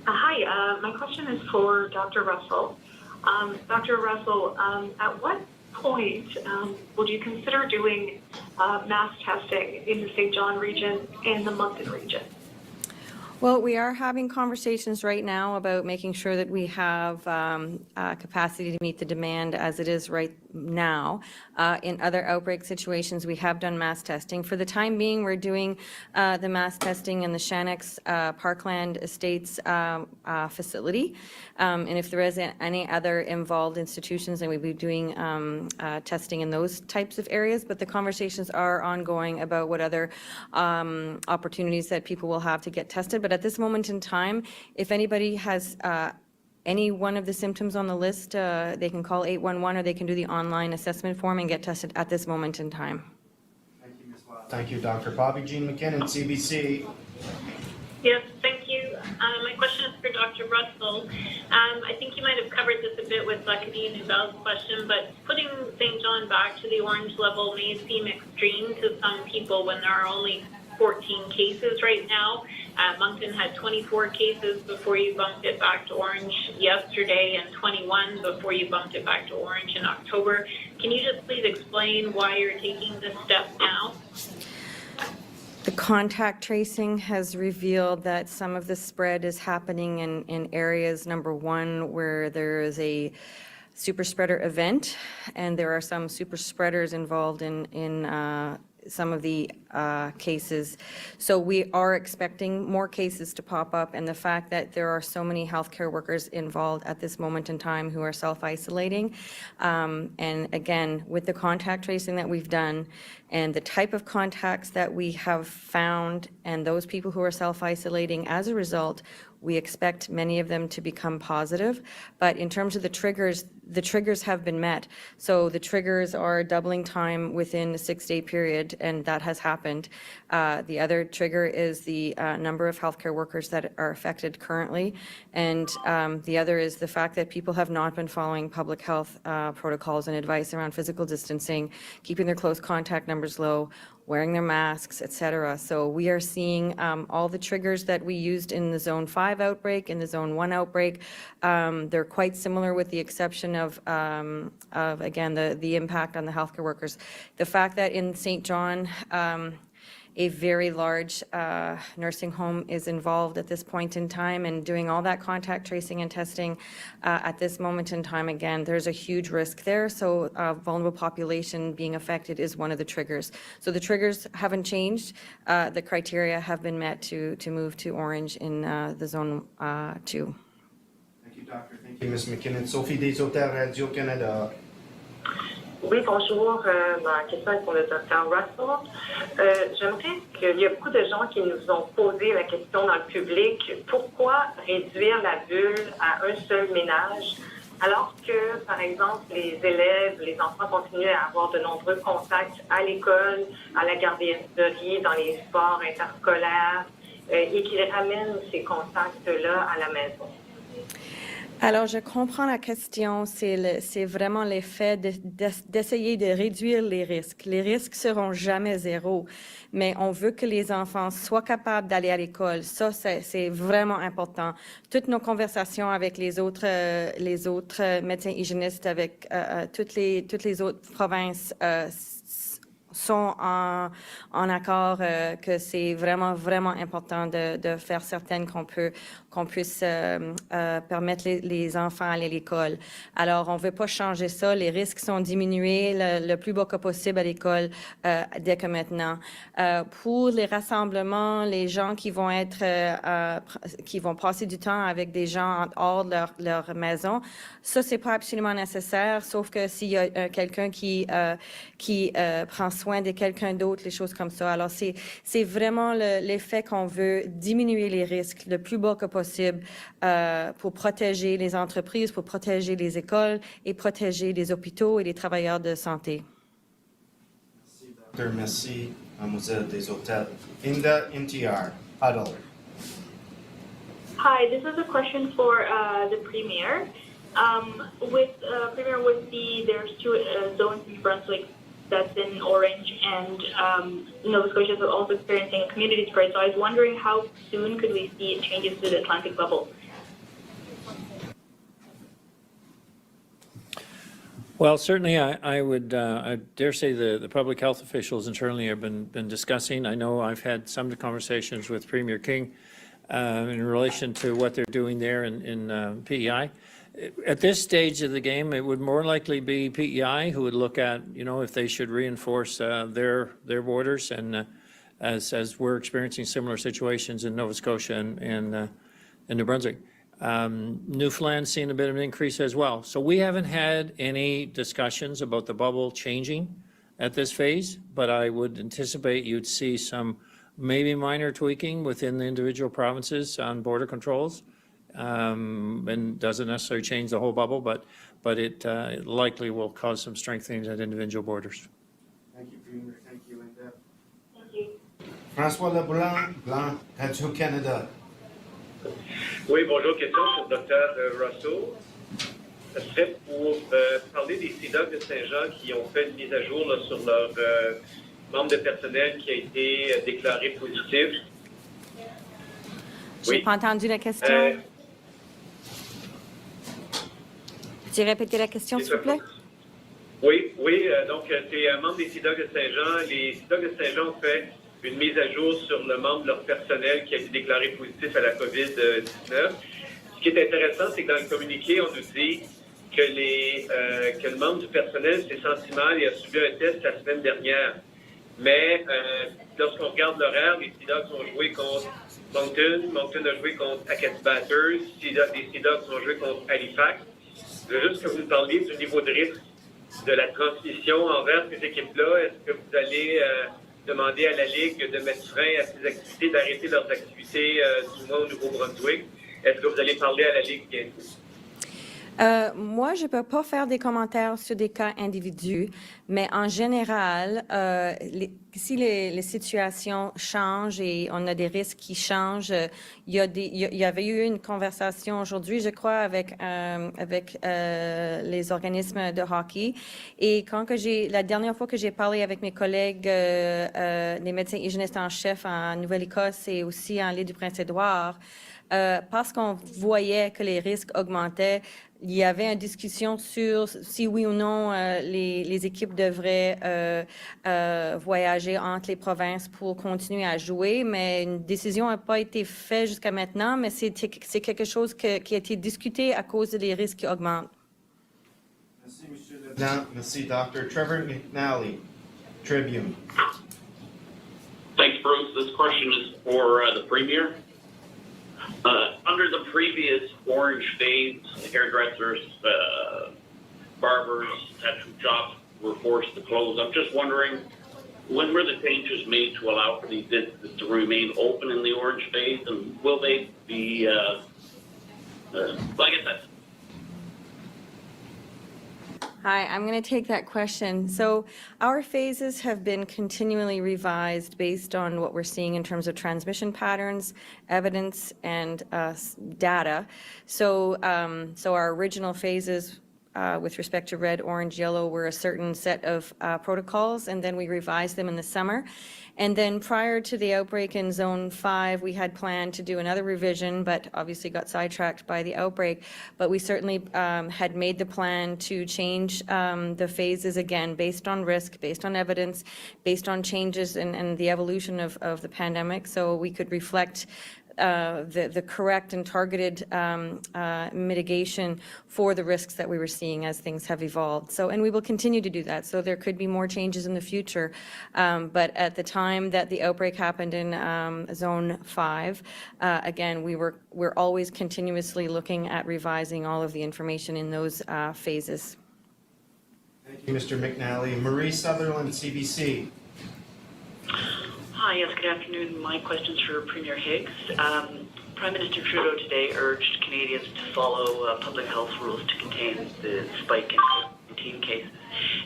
Hi, my question is for Dr. Russell. Dr. Russell, at what point would you consider doing mass testing in the St. John region and the Moncton region? Well, we are having conversations right now about making sure that we have capacity to meet the demand as it is right now. In other outbreak situations, we have done mass testing. For the time being, we're doing the mass testing in the Shanix Parkland Estates facility. And if there is any other involved institutions, then we'll be doing testing in those types of areas. But the conversations are ongoing about what other opportunities that people will have to get tested. But at this moment in time, if anybody has any one of the symptoms on the list, they can call 811 or they can do the online assessment form and get tested at this moment in time. Thank you, Ms. Lyle. Thank you, Dr. Bobby Jean McKinnon, CBC. Yes, thank you. My question is for Dr. Russell. I think you might have covered this a bit with Lakadee Nubel's question, but putting St. John back to the orange level may seem extreme to some people when there are only 14 cases right now. Moncton had 24 cases before you bumped it back to orange yesterday and 21 before you bumped it back to orange in October. Can you just please explain why you're taking this step now? The contact tracing has revealed that some of the spread is happening in areas, number one, where there is a super spreader event, and there are some super spreaders involved in some of the cases. So we are expecting more cases to pop up, and the fact that there are so many healthcare workers involved at this moment in time who are self-isolating. And again, with the contact tracing that we've done and the type of contacts that we have found and those people who are self-isolating as a result, we expect many of them to become positive. But in terms of the triggers have been met. So the triggers are doubling time within a 6-day period, and that has happened. The other trigger is the number of healthcare workers that are affected currently. And the other is the fact that people have not been following public health protocols and advice around physical distancing, keeping their close contact numbers low, wearing their masks, et cetera. So we are seeing all the triggers that we used in the Zone 5 outbreak, in the Zone 1 outbreak. They're quite similar with the exception of again, the impact on the healthcare workers. The fact that in St. John, a very large nursing home is involved at this point in time and doing all that contact tracing and testing at this moment in time. Again, there's a huge risk there. So vulnerable population being affected is one of the triggers. So the triggers haven't changed. The criteria have been met to move to orange in the Zone 2. Thank you, Doctor. Thank you. Ms. McKinnon. Sophie des Hôtels Radio-Canada. Oui, bonjour. Ma question est pour le Dr. Russell. J'aimerais qu'il y a beaucoup de gens qui nous ont posé la question dans le public, pourquoi réduire la bulle à un seul ménage alors que, par exemple, les élèves, les enfants continuent à avoir de nombreux contacts à l'école, à la garderie, dans les sports interscolaires et qu'ils ramènent ces contacts-là à la maison? Alors, je comprends la question. C'est vraiment l'effet d'essayer de réduire les risques. Les risques seront jamais zéro, mais on veut que les enfants soient capables d'aller à l'école. Ça, c'est vraiment important. Toutes nos conversations avec les autres médecins hygiénistes, avec toutes les autres provinces, sont en accord que c'est vraiment, vraiment important de faire certaines qu'on puisse permettre les enfants à aller à l'école. Alors, on ne veut pas changer ça. Les risques sont diminués le plus bas que possible à l'école dès que maintenant. Pour les rassemblements, les gens qui vont qui vont passer du temps avec des gens hors de leur maison, ça, c'est pas absolument nécessaire, sauf que s'il y a quelqu'un qui prend soin de quelqu'un d'autre, les choses comme ça. Alors, c'est vraiment l'effet qu'on veut diminuer les risques le plus bas que possible pour protéger les entreprises, pour protéger les écoles et protéger les hôpitaux et les travailleurs de santé. Merci, docteur. Merci, Mademoiselle des Hôtels. Inda NTR, Huddle. Hi, this is a question for the Premier. Premier, there's two zones in Brunswick that's in orange, and Nova Scotia is also experiencing a community spread. So I was wondering how soon could we see changes to the Atlantic bubble? Well, certainly I would, I dare say the public health officials internally have been discussing. I know I've had some conversations with Premier King in relation to what they're doing there in PEI. At this stage of the game, it would more likely be PEI who would look at, if they should reinforce their borders, and as we're experiencing similar situations in Nova Scotia and New Brunswick. Newfoundland's seen a bit of an increase as well. So we haven't had any discussions about the bubble changing at this phase, but I would anticipate you'd see some maybe minor tweaking within the individual provinces on border controls. And doesn't necessarily change the whole bubble, but it likely will cause some strengthening at individual borders. Thank you, Premier. Thank you, Linda. Thank you. François Leblanc, Radio-Canada. Oui, bonjour. Question pour Dr. Russell. Ce serait pour parler des CIDOC de Saint-Jean qui ont fait une mise à jour là, sur leur membre de personnel qui a été déclaré positif. J'ai pas entendu la question. Peux-tu répéter la question, s'il vous plaît? Oui. Donc, c'est un membre des CIDOC de Saint-Jean. Les CIDOC de Saint-Jean ont fait une mise à jour sur le membre de leur personnel qui a été déclaré positif à la COVID-19. Ce qui est intéressant, c'est que dans le communiqué, on nous dit que le membre du personnel s'est senti mal et a subi un test la semaine dernière. Mais lorsqu'on regarde l'horaire, les CIDOC ont joué contre Moncton a joué contre Acadie Batters, les CIDOC ont joué contre Halifax. Je veux juste que vous nous parliez du niveau de risque de la transmission envers ces équipes-là. Est-ce que vous allez demander à la Ligue de mettre frein à ces activités, d'arrêter leurs activités du moins au Nouveau-Brunswick? Est-ce que vous allez parler à la Ligue bientôt? Moi, je ne peux pas faire des commentaires sur des cas individuels, mais en général, si les situations changent et on a des risques qui changent, il y avait eu une conversation aujourd'hui, je crois, avec les organismes de hockey. Et la dernière fois que j'ai parlé avec mes collègues, les médecins hygiénistes en chef en Nouvelle-Écosse et aussi en l'île du Prince-Édouard, parce qu'on voyait que les risques augmentaient, il y avait une discussion sur si oui ou non les équipes devraient voyager entre les provinces pour continuer à jouer, mais une décision n'a pas été faite jusqu'à maintenant, mais c'est quelque chose qui a été discuté à cause des risques qui augmentent. Merci, M. Leblanc. Merci, Dr. Trevor McNally, Tribune. Thanks, Bruce. This question is for the Premier. Under the previous orange phase, hairdressers, barbers, tattoo shops were forced to close. I'm just wondering, when were the changes made to allow for these businesses to remain open in the orange phase, and will they be, I guess that's. Hi, I'm going to take that question. So our phases have been continually revised based on what we're seeing in terms of transmission patterns, evidence, and data. So, our original phases with respect to red, orange, yellow were a certain set of protocols, and then we revised them in the summer. And then prior to the outbreak in Zone 5, we had planned to do another revision, but obviously got sidetracked by the outbreak. But we certainly had made the plan to change the phases again based on risk, based on evidence, based on changes and the evolution of the pandemic, so we could reflect the correct and targeted mitigation for the risks that we were seeing as things have evolved. So, and we will continue to do that. So there could be more changes in the future. But at the time that the outbreak happened in Zone 5, again, we're always continuously looking at revising all of the information in those phases. Thank you, Mr. McNally. Marie Sutherland, CBC. Hi, yes, good afternoon. My question's for Premier Higgs. Prime Minister Trudeau today urged Canadians to follow public health rules to contain the spike in COVID-19 cases.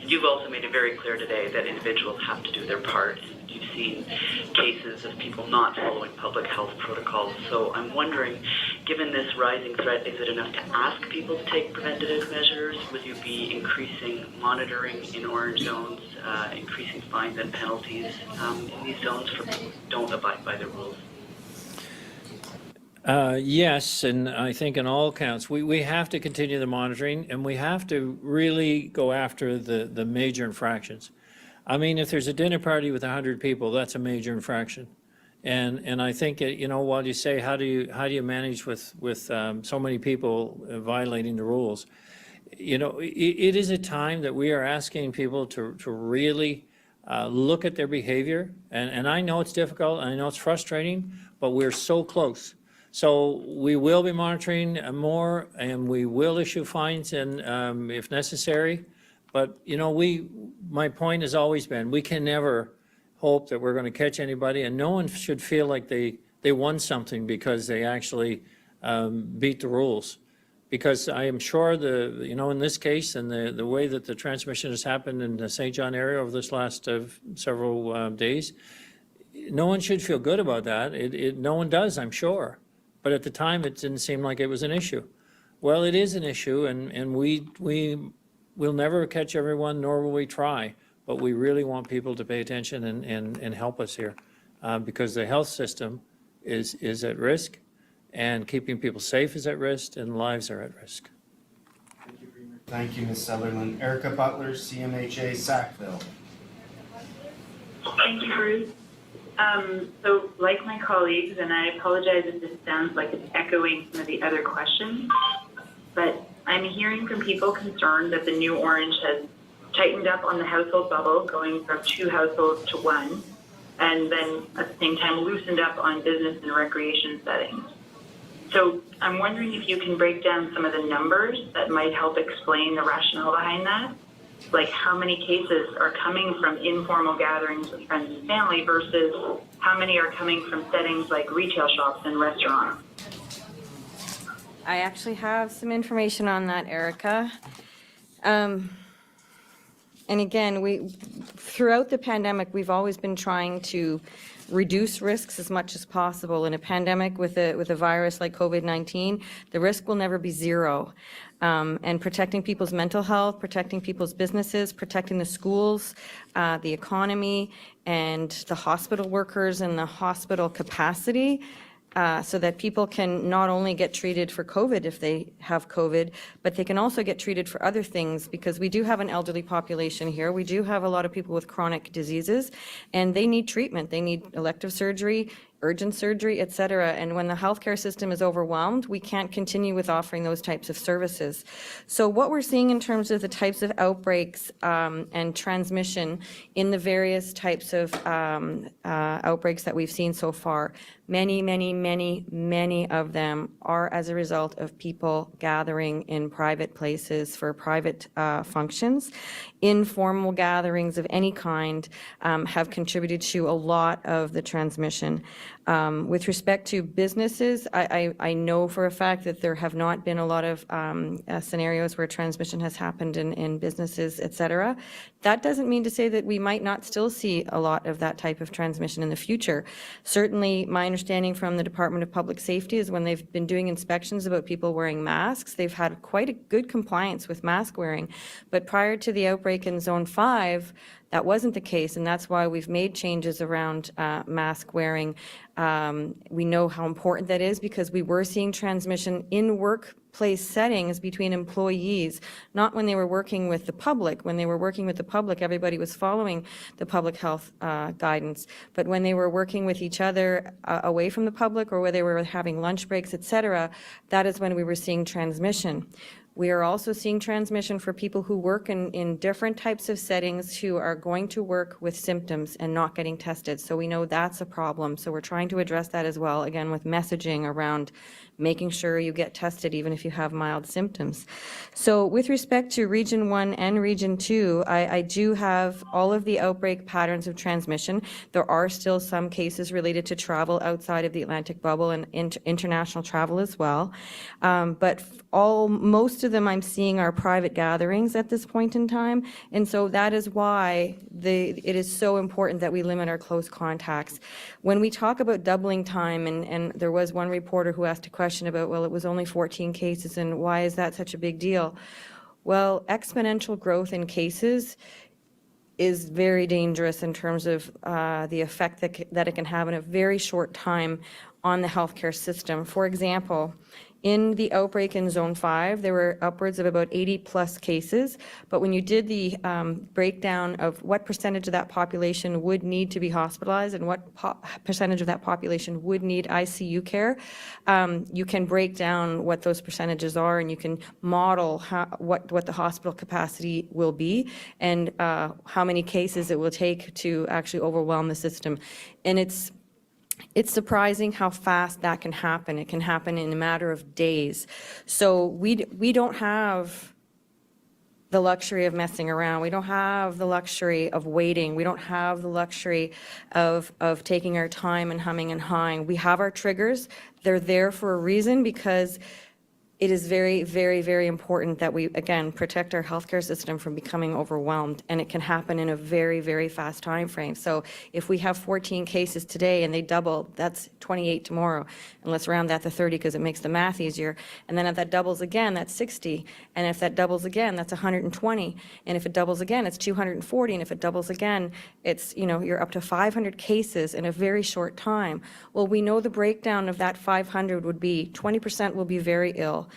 And you've also made it very clear today that individuals have to do their part. And you've seen cases of people not following public health protocols. So I'm wondering, given this rising threat, is it enough to ask people to take preventative measures? Would you be increasing monitoring in orange zones, increasing fines and penalties in these zones for people who don't abide by the rules? Yes, and I think in all counts, we have to continue the monitoring, and we have to really go after the major infractions. I mean, if there's a dinner party with 100 people, that's a major infraction. And I think, you know, while you say, how do you manage with so many people violating the rules? You know, it is a time that we are asking people to really look at their behavior. And I know it's difficult, and I know it's frustrating, but we're so close. So we will be monitoring more, and we will issue fines and if necessary. But, you know, my point has always been, we can never hope that we're going to catch anybody, and no one should feel like they won something because they actually beat the rules. Because I am sure you know, in this case and the way that the transmission has happened in the St. John area over this last several days, no one should feel good about that. No one does, I'm sure. But at the time, it didn't seem like it was an issue. Well, it is an issue, and we'll never catch everyone, nor will we try. But we really want people to pay attention and help us here, because the health system is at risk, and keeping people safe is at risk, and lives are at risk. Thank you, Ms. Sutherland. Erica Butler, CMHA, Sackville. Thank you, Bruce. So, like my colleagues, and I apologize if this sounds like it's echoing some of the other questions, but I'm hearing from people concerned that the new orange has tightened up on the household bubble, going from 2 households to 1, and then at the same time loosened up on business and recreation settings. So I'm wondering if you can break down some of the numbers that might help explain the rationale behind that. Like how many cases are coming from informal gatherings with friends and family versus how many are coming from settings like retail shops and restaurants? I actually have some information on that, Erica. And again, throughout the pandemic, we've always been trying to reduce risks as much as possible. In a pandemic with a virus like COVID-19, the risk will never be zero. And protecting people's mental health, protecting people's businesses, protecting the schools, the economy, and the hospital workers and the hospital capacity, so that people can not only get treated for COVID if they have COVID, but they can also get treated for other things, because we do have an elderly population here. We do have a lot of people with chronic diseases, and they need treatment. They need elective surgery, urgent surgery, et cetera. And when the healthcare system is overwhelmed, we can't continue with offering those types of services. So what we're seeing in terms of the types of outbreaks and transmission in the various types of outbreaks that we've seen so far, many, many, many, many of them are as a result of people gathering in private places for private functions. Informal gatherings of any kind have contributed to a lot of the transmission. With respect to businesses, I know for a fact that there have not been a lot of scenarios where transmission has happened in businesses, et cetera. That doesn't mean to say that we might not still see a lot of that type of transmission in the future. Certainly, my understanding from the Department of Public Safety is when they've been doing inspections about people wearing masks, they've had quite a good compliance with mask wearing. But prior to the outbreak in Zone 5, that wasn't the case, and that's why we've made changes around mask wearing. We know how important that is because we were seeing transmission in workplace settings between employees, not when they were working with the public. When they were working with the public, everybody was following the public health guidance. But when they were working with each other away from the public or where they were having lunch breaks, et cetera, that is when we were seeing transmission. We are also seeing transmission for people who work in different types of settings who are going to work with symptoms and not getting tested. So we know that's a problem. So we're trying to address that as well, again, with messaging around making sure you get tested even if you have mild symptoms. So with respect to Region 1 and Region 2, I do have all of the outbreak patterns of transmission. There are still some cases related to travel outside of the Atlantic bubble and international travel as well. But most of them I'm seeing are private gatherings at this point in time. And so that is why it is so important that we limit our close contacts. When we talk about doubling time, and there was one reporter who asked a question about, well, it was only 14 cases, and why is that such a big deal? Well, exponential growth in cases is very dangerous in terms of the effect that it can have in a very short time on the healthcare system. For example, in the outbreak in Zone 5, there were upwards of about 80 plus cases, but when you did the breakdown of what percentage of that population would need to be hospitalized and what percentage of that population would need ICU care, you can break down what those percentages are, and you can model what the hospital capacity will be and how many cases it will take to actually overwhelm the system. And it's surprising how fast that can happen. It can happen in a matter of days. So we don't have the luxury of messing around. We don't have the luxury of waiting. We don't have the luxury of taking our time and humming and hawing. We have our triggers. They're there for a reason because it is very, very, very important that we, again, protect our healthcare system from becoming overwhelmed, and it can happen in a very, very fast time frame. So if we have 14 cases today and they double, that's 28 tomorrow, and let's round that to 30 because it makes the math easier. And then if that doubles again, that's 60, and if that doubles again, that's 120, and if it doubles again, it's 240, and if it doubles again, it's, you're up to 500 cases in a very short time. Well, we know the breakdown of that 500 would be 20% will be very ill,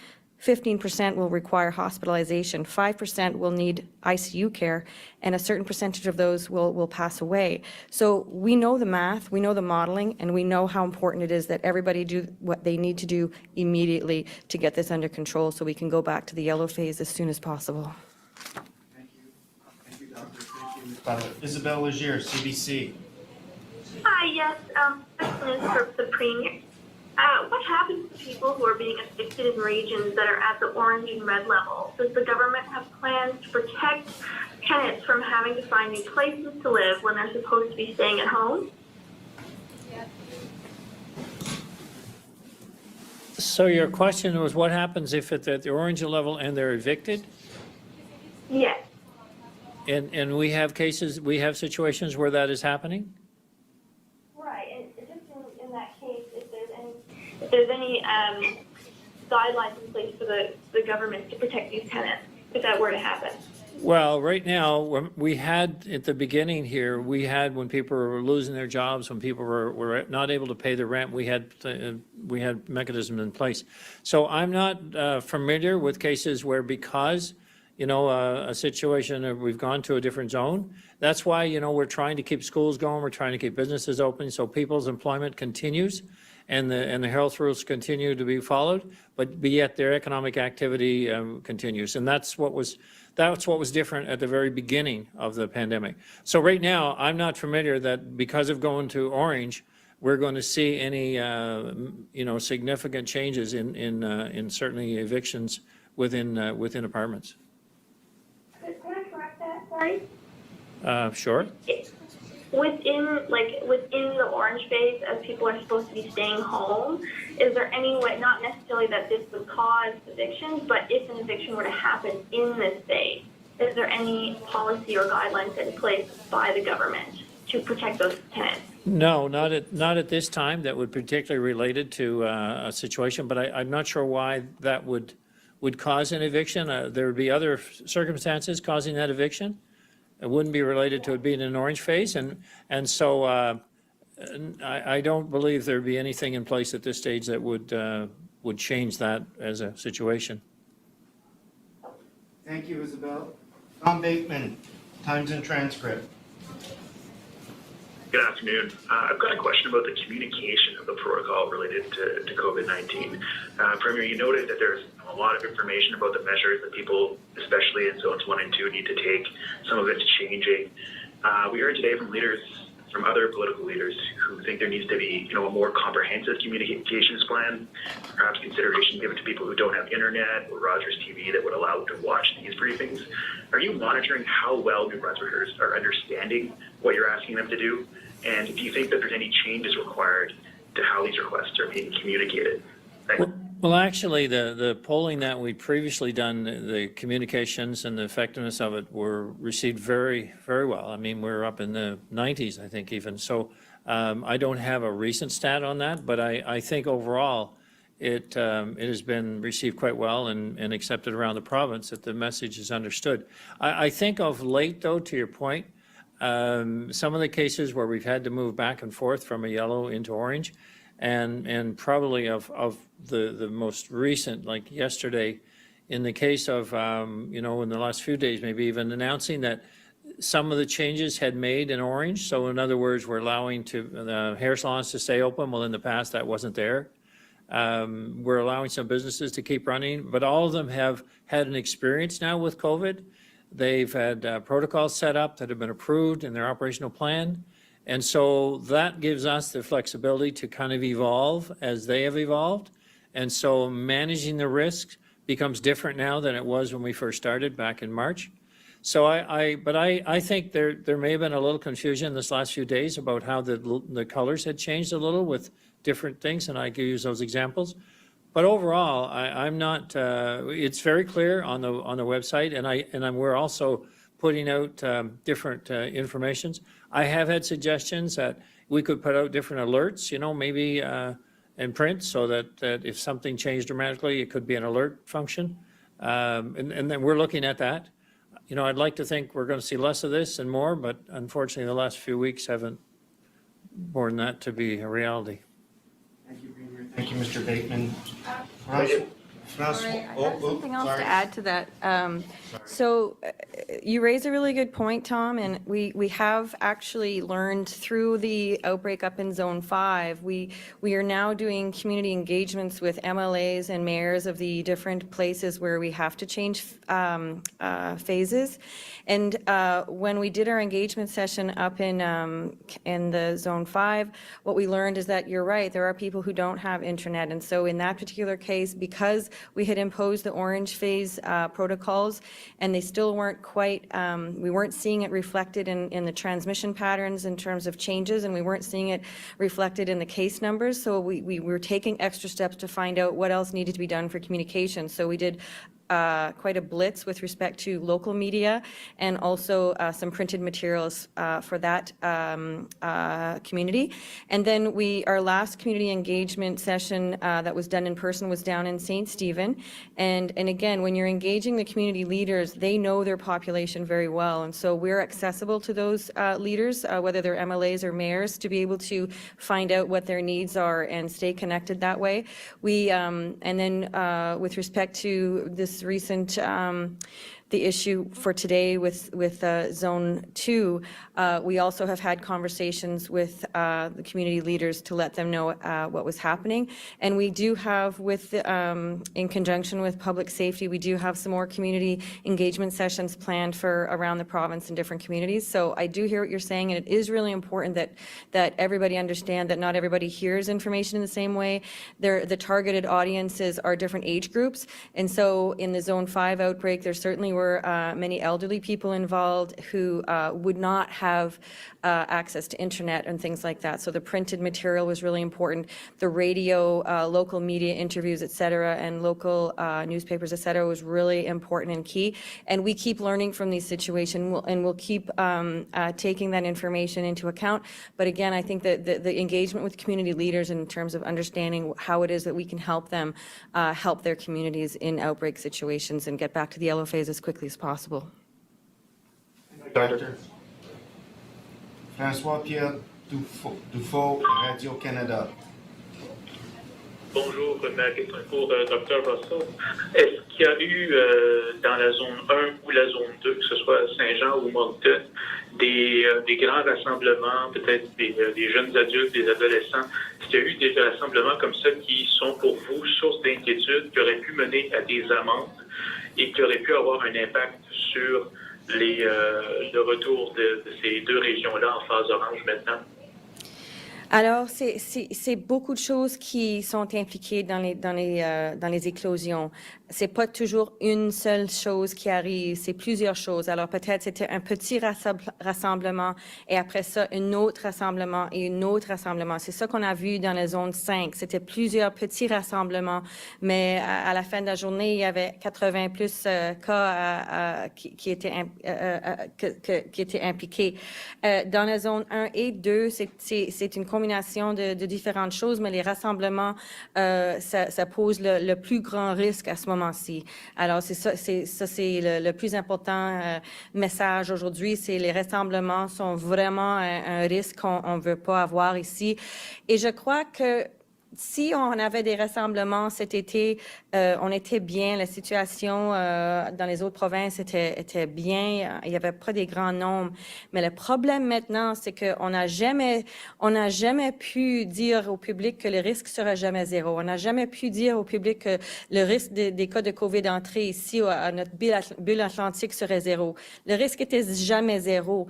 15% will require hospitalization, 5% will need ICU care, and a certain percentage of those will pass away. So we know the math, we know the modeling, and we know how important it is that everybody do what they need to do immediately to get this under control so we can go back to the yellow phase as soon as possible. Thank you. Thank you, Doctor. Thank you. Isabelle Legier, CBC. Hi, yes, question is for the Premier. What happens to people who are being evicted in regions that are at the orange and red level? Does the government have plans to protect tenants from having to find new places to live when they're supposed to be staying at home? So your question was what happens if it's at the orange level and they're evicted? Yes. And we have cases, we have situations where that is happening? Right, and just in that case, if there's any guidelines in place for the government to protect these tenants, if that were to happen. Well, right now, we had at the beginning here, we had when people were losing their jobs, when people were not able to pay the rent, we had mechanisms in place. So I'm not familiar with cases where because a situation that we've gone to a different zone. That's why, we're trying to keep schools going, we're trying to keep businesses open, so people's employment continues and the health rules continue to be followed, but yet their economic activity continues. And that's what was different at the very beginning of the pandemic. So right now, I'm not familiar that because of going to orange, we're going to see any, significant changes in certainly evictions within apartments. Can I correct that? Sorry. Sure. Within the orange phase, as people are supposed to be staying home, is there any way, not necessarily that this would cause evictions, but if an eviction were to happen in this phase, is there any policy or guidelines in place by the government to protect those tenants? No, not at this time. That would particularly related to a situation, but I'm not sure why that would cause an eviction. There would be other circumstances causing that eviction. It wouldn't be related to it being an orange phase, and so I don't believe there'd be anything in place at this stage that would change that as a situation. Thank you, Isabel. Tom Bateman, Times and Transcript. Good afternoon. I've got a question about the communication of the protocol related to COVID-19. Premier, you noted that there's a lot of information about the measures that people, especially in zones 1 and 2, need to take. Some of it's changing. We heard today from other political leaders who think there needs to be, a more comprehensive communications plan, perhaps consideration given to people who don't have internet or Rogers TV that would allow them to watch these briefings. Are you monitoring how well New Brunswickers are understanding what you're asking them to do? And do you think that there's any changes required to how these requests are being communicated? Thanks. Well, actually, the polling that we'd previously done, the communications and the effectiveness of it were received very, very well. I mean, we're up in the 90s, I think, even. So I don't have a recent stat on that, but I think overall it has been received quite well and accepted around the province that the message is understood. I think of late, though, to your point, some of the cases where we've had to move back and forth from a yellow into orange, and probably of the most recent, like yesterday, in the case of, in the last few days, maybe even announcing that some of the changes had made in orange. So in other words, we're allowing the hair salons to stay open. Well, in the past, that wasn't there. We're allowing some businesses to keep running, but all of them have had an experience now with COVID. They've had protocols set up that have been approved in their operational plan. And so that gives us the flexibility to kind of evolve as they have evolved. And so managing the risks becomes different now than it was when we first started back in March. So I think there may have been a little confusion this last few days about how the colors had changed a little with different things, and I could use those examples. But overall, I'm not. It's very clear on the website, and we're also putting out different informations. I have had suggestions that we could put out different alerts, maybe in print, so that if something changed dramatically, it could be an alert function, and then we're looking at that. I'd like to think we're going to see less of this and more, but unfortunately, the last few weeks haven't borne that to be a reality. Thank you, Premier. Thank you, Mr. Bateman. Sorry, I have something else to add to that. So you raise a really good point, Tom, and we have actually learned through the outbreak up in Zone 5, we are now doing community engagements with MLAs and mayors of the different places where we have to change phases. And when we did our engagement session up in the Zone 5, what we learned is that you're right, there are people who don't have internet. And so in that particular case, because we had imposed the orange phase protocols and they still weren't quite, we weren't seeing it reflected in the transmission patterns in terms of changes, and we weren't seeing it reflected in the case numbers. So we were taking extra steps to find out what else needed to be done for communication. So we did quite a blitz with respect to local media and also some printed materials for that community. And then our last community engagement session that was done in person was down in St. Stephen. And again, when you're engaging the community leaders, they know their population very well. And so we're accessible to those leaders, whether they're MLAs or mayors, to be able to find out what their needs are and stay connected that way. We, and then with respect to this recent the issue for today with Zone 2, we also have had conversations with the community leaders to let them know what was happening. And we do have, in conjunction with public safety, we do have some more community engagement sessions planned for around the province in different communities. So I do hear what you're saying, and it is really important that everybody understand that not everybody hears information in the same way. The targeted audiences are different age groups. And so in the Zone 5 outbreak, there certainly were many elderly people involved who would not have access to internet and things like that. So the printed material was really important. The radio, local media interviews, et cetera, and local newspapers, et cetera, was really important and key. And we keep learning from these situations, and we'll keep taking that information into account. But again, I think that the engagement with community leaders in terms of understanding how it is that we can help them help their communities in outbreak situations and get back to the yellow phase as quickly as possible. Doctor. François-Pierre Dufault, Radio-Canada. Bonjour, ma question est pour Dr. Russell. Est-ce qu'il y a eu dans la zone 1 ou la zone 2, que ce soit Saint-Jean ou Moncton, des grands rassemblements, peut-être des jeunes adultes, des adolescents? Est-ce qu'il y a eu des rassemblements comme ça qui sont pour vous source d'inquiétude, qui auraient pu mener à des amendes et qui auraient pu avoir un impact sur le retour de ces deux régions-là en phase orange maintenant? Alors, c'est beaucoup de choses qui sont impliquées dans les éclosions. C'est pas toujours une seule chose qui arrive, c'est plusieurs choses. Alors, peut-être c'était un petit rassemblement et après ça, un autre rassemblement et un autre rassemblement. C'est ça qu'on a vu dans la zone 5. C'était plusieurs petits rassemblements, mais à la fin de la journée, il y avait 80 plus cas qui étaient impliqués. Dans la zone 1 et 2, c'est une combinaison de différentes choses, mais les rassemblements, ça pose le plus grand risque à ce moment-ci. Alors, c'est le plus important message aujourd'hui, c'est les rassemblements sont vraiment un risque qu'on ne veut pas avoir ici. Et je crois que si on avait des rassemblements cet été, on était bien. La situation dans les autres provinces était bien. Il n'y avait pas des grands nombres. Mais le problème maintenant, c'est qu'on n'a jamais pu dire au public que le risque sera jamais zéro. On n'a jamais pu dire au public que le risque des cas de COVID d'entrée ici à notre bulle atlantique serait zéro. Le risque était jamais zéro.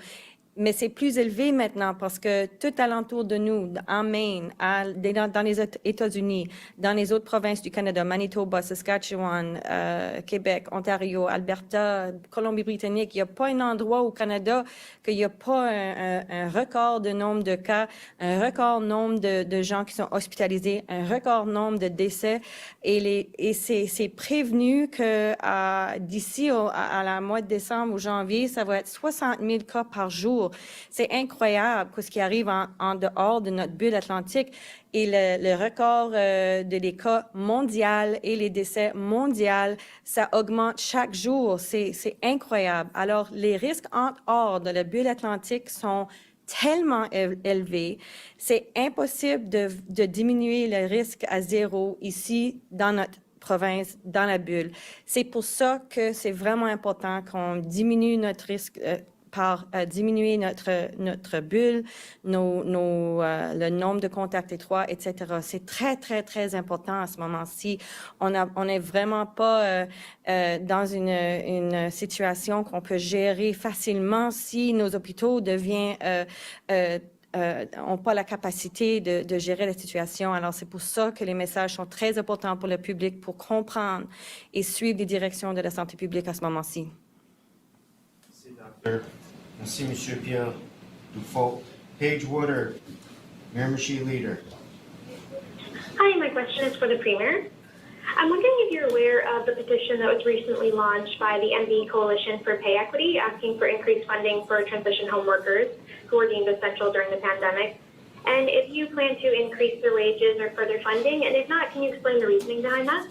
Mais c'est plus élevé maintenant parce que tout alentour de nous, en Maine, dans les États-Unis, dans les autres provinces du Canada, Manitoba, Saskatchewan, Québec, Ontario, Alberta, Colombie-Britannique, il n'y a pas un endroit au Canada qu'il n'y a pas un record de nombre de cas, un record nombre de gens qui sont hospitalisés, un record nombre de décès. Et c'est prévenu que d'ici à la mois de décembre ou janvier, ça va être 60 000 cas par jour. C'est incroyable ce qui arrive en dehors de notre bulle atlantique. Et le record des cas mondial et les décès mondiaux, ça augmente chaque jour. C'est incroyable. Alors, les risques en dehors de la bulle atlantique sont tellement élevés, c'est impossible de diminuer le risque à zéro ici dans notre province, dans la bulle. C'est pour ça que c'est vraiment important qu'on diminue notre risque par diminuer notre bulle, le nombre de contacts étroits, etc. C'est très, très, très important à ce moment-ci. On n'est vraiment pas dans une situation qu'on peut gérer facilement si nos hôpitaux n'ont pas la capacité de gérer la situation. Alors, c'est pour ça que les messages sont très importants pour le public pour comprendre et suivre les directions de la santé publique à ce moment-ci. Merci, M. Pierre Dufault. Paige Water, Miramichi Leader. Hi, my question is for the Premier. I'm wondering if you're aware of the petition that was recently launched by the MB Coalition for Pay Equity, asking for increased funding for transition home workers who were deemed essential during the pandemic, and if you plan to increase their wages or further funding, and if not, can you explain the reasoning behind that?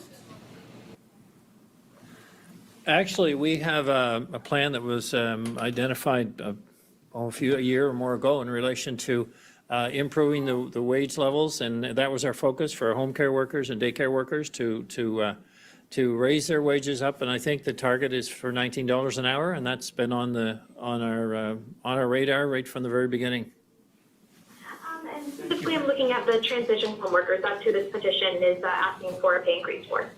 Actually, we have a plan that was identified a year or more ago in relation to improving the wage levels, and that was our focus for home care workers and daycare workers to to raise their wages up, and I think the target is for $19 an hour, and that's been on our radar right from the very beginning. And specifically, I'm looking at the transition home workers. That's who this petition is asking for a pay increase for.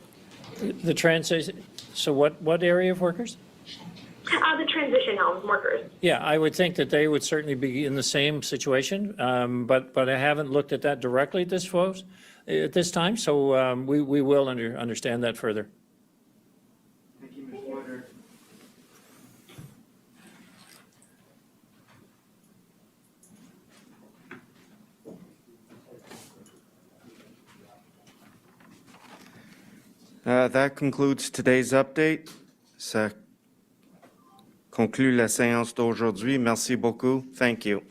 The transition. So what area of workers? The transition home workers. Yeah, I would think that they would certainly be in the same situation, but I haven't looked at that directly at this time, so we will understand that further. Thank you, Ms. Woodard. That concludes today's update. Ça conclut la séance d'aujourd'hui. Merci beaucoup. Thank you.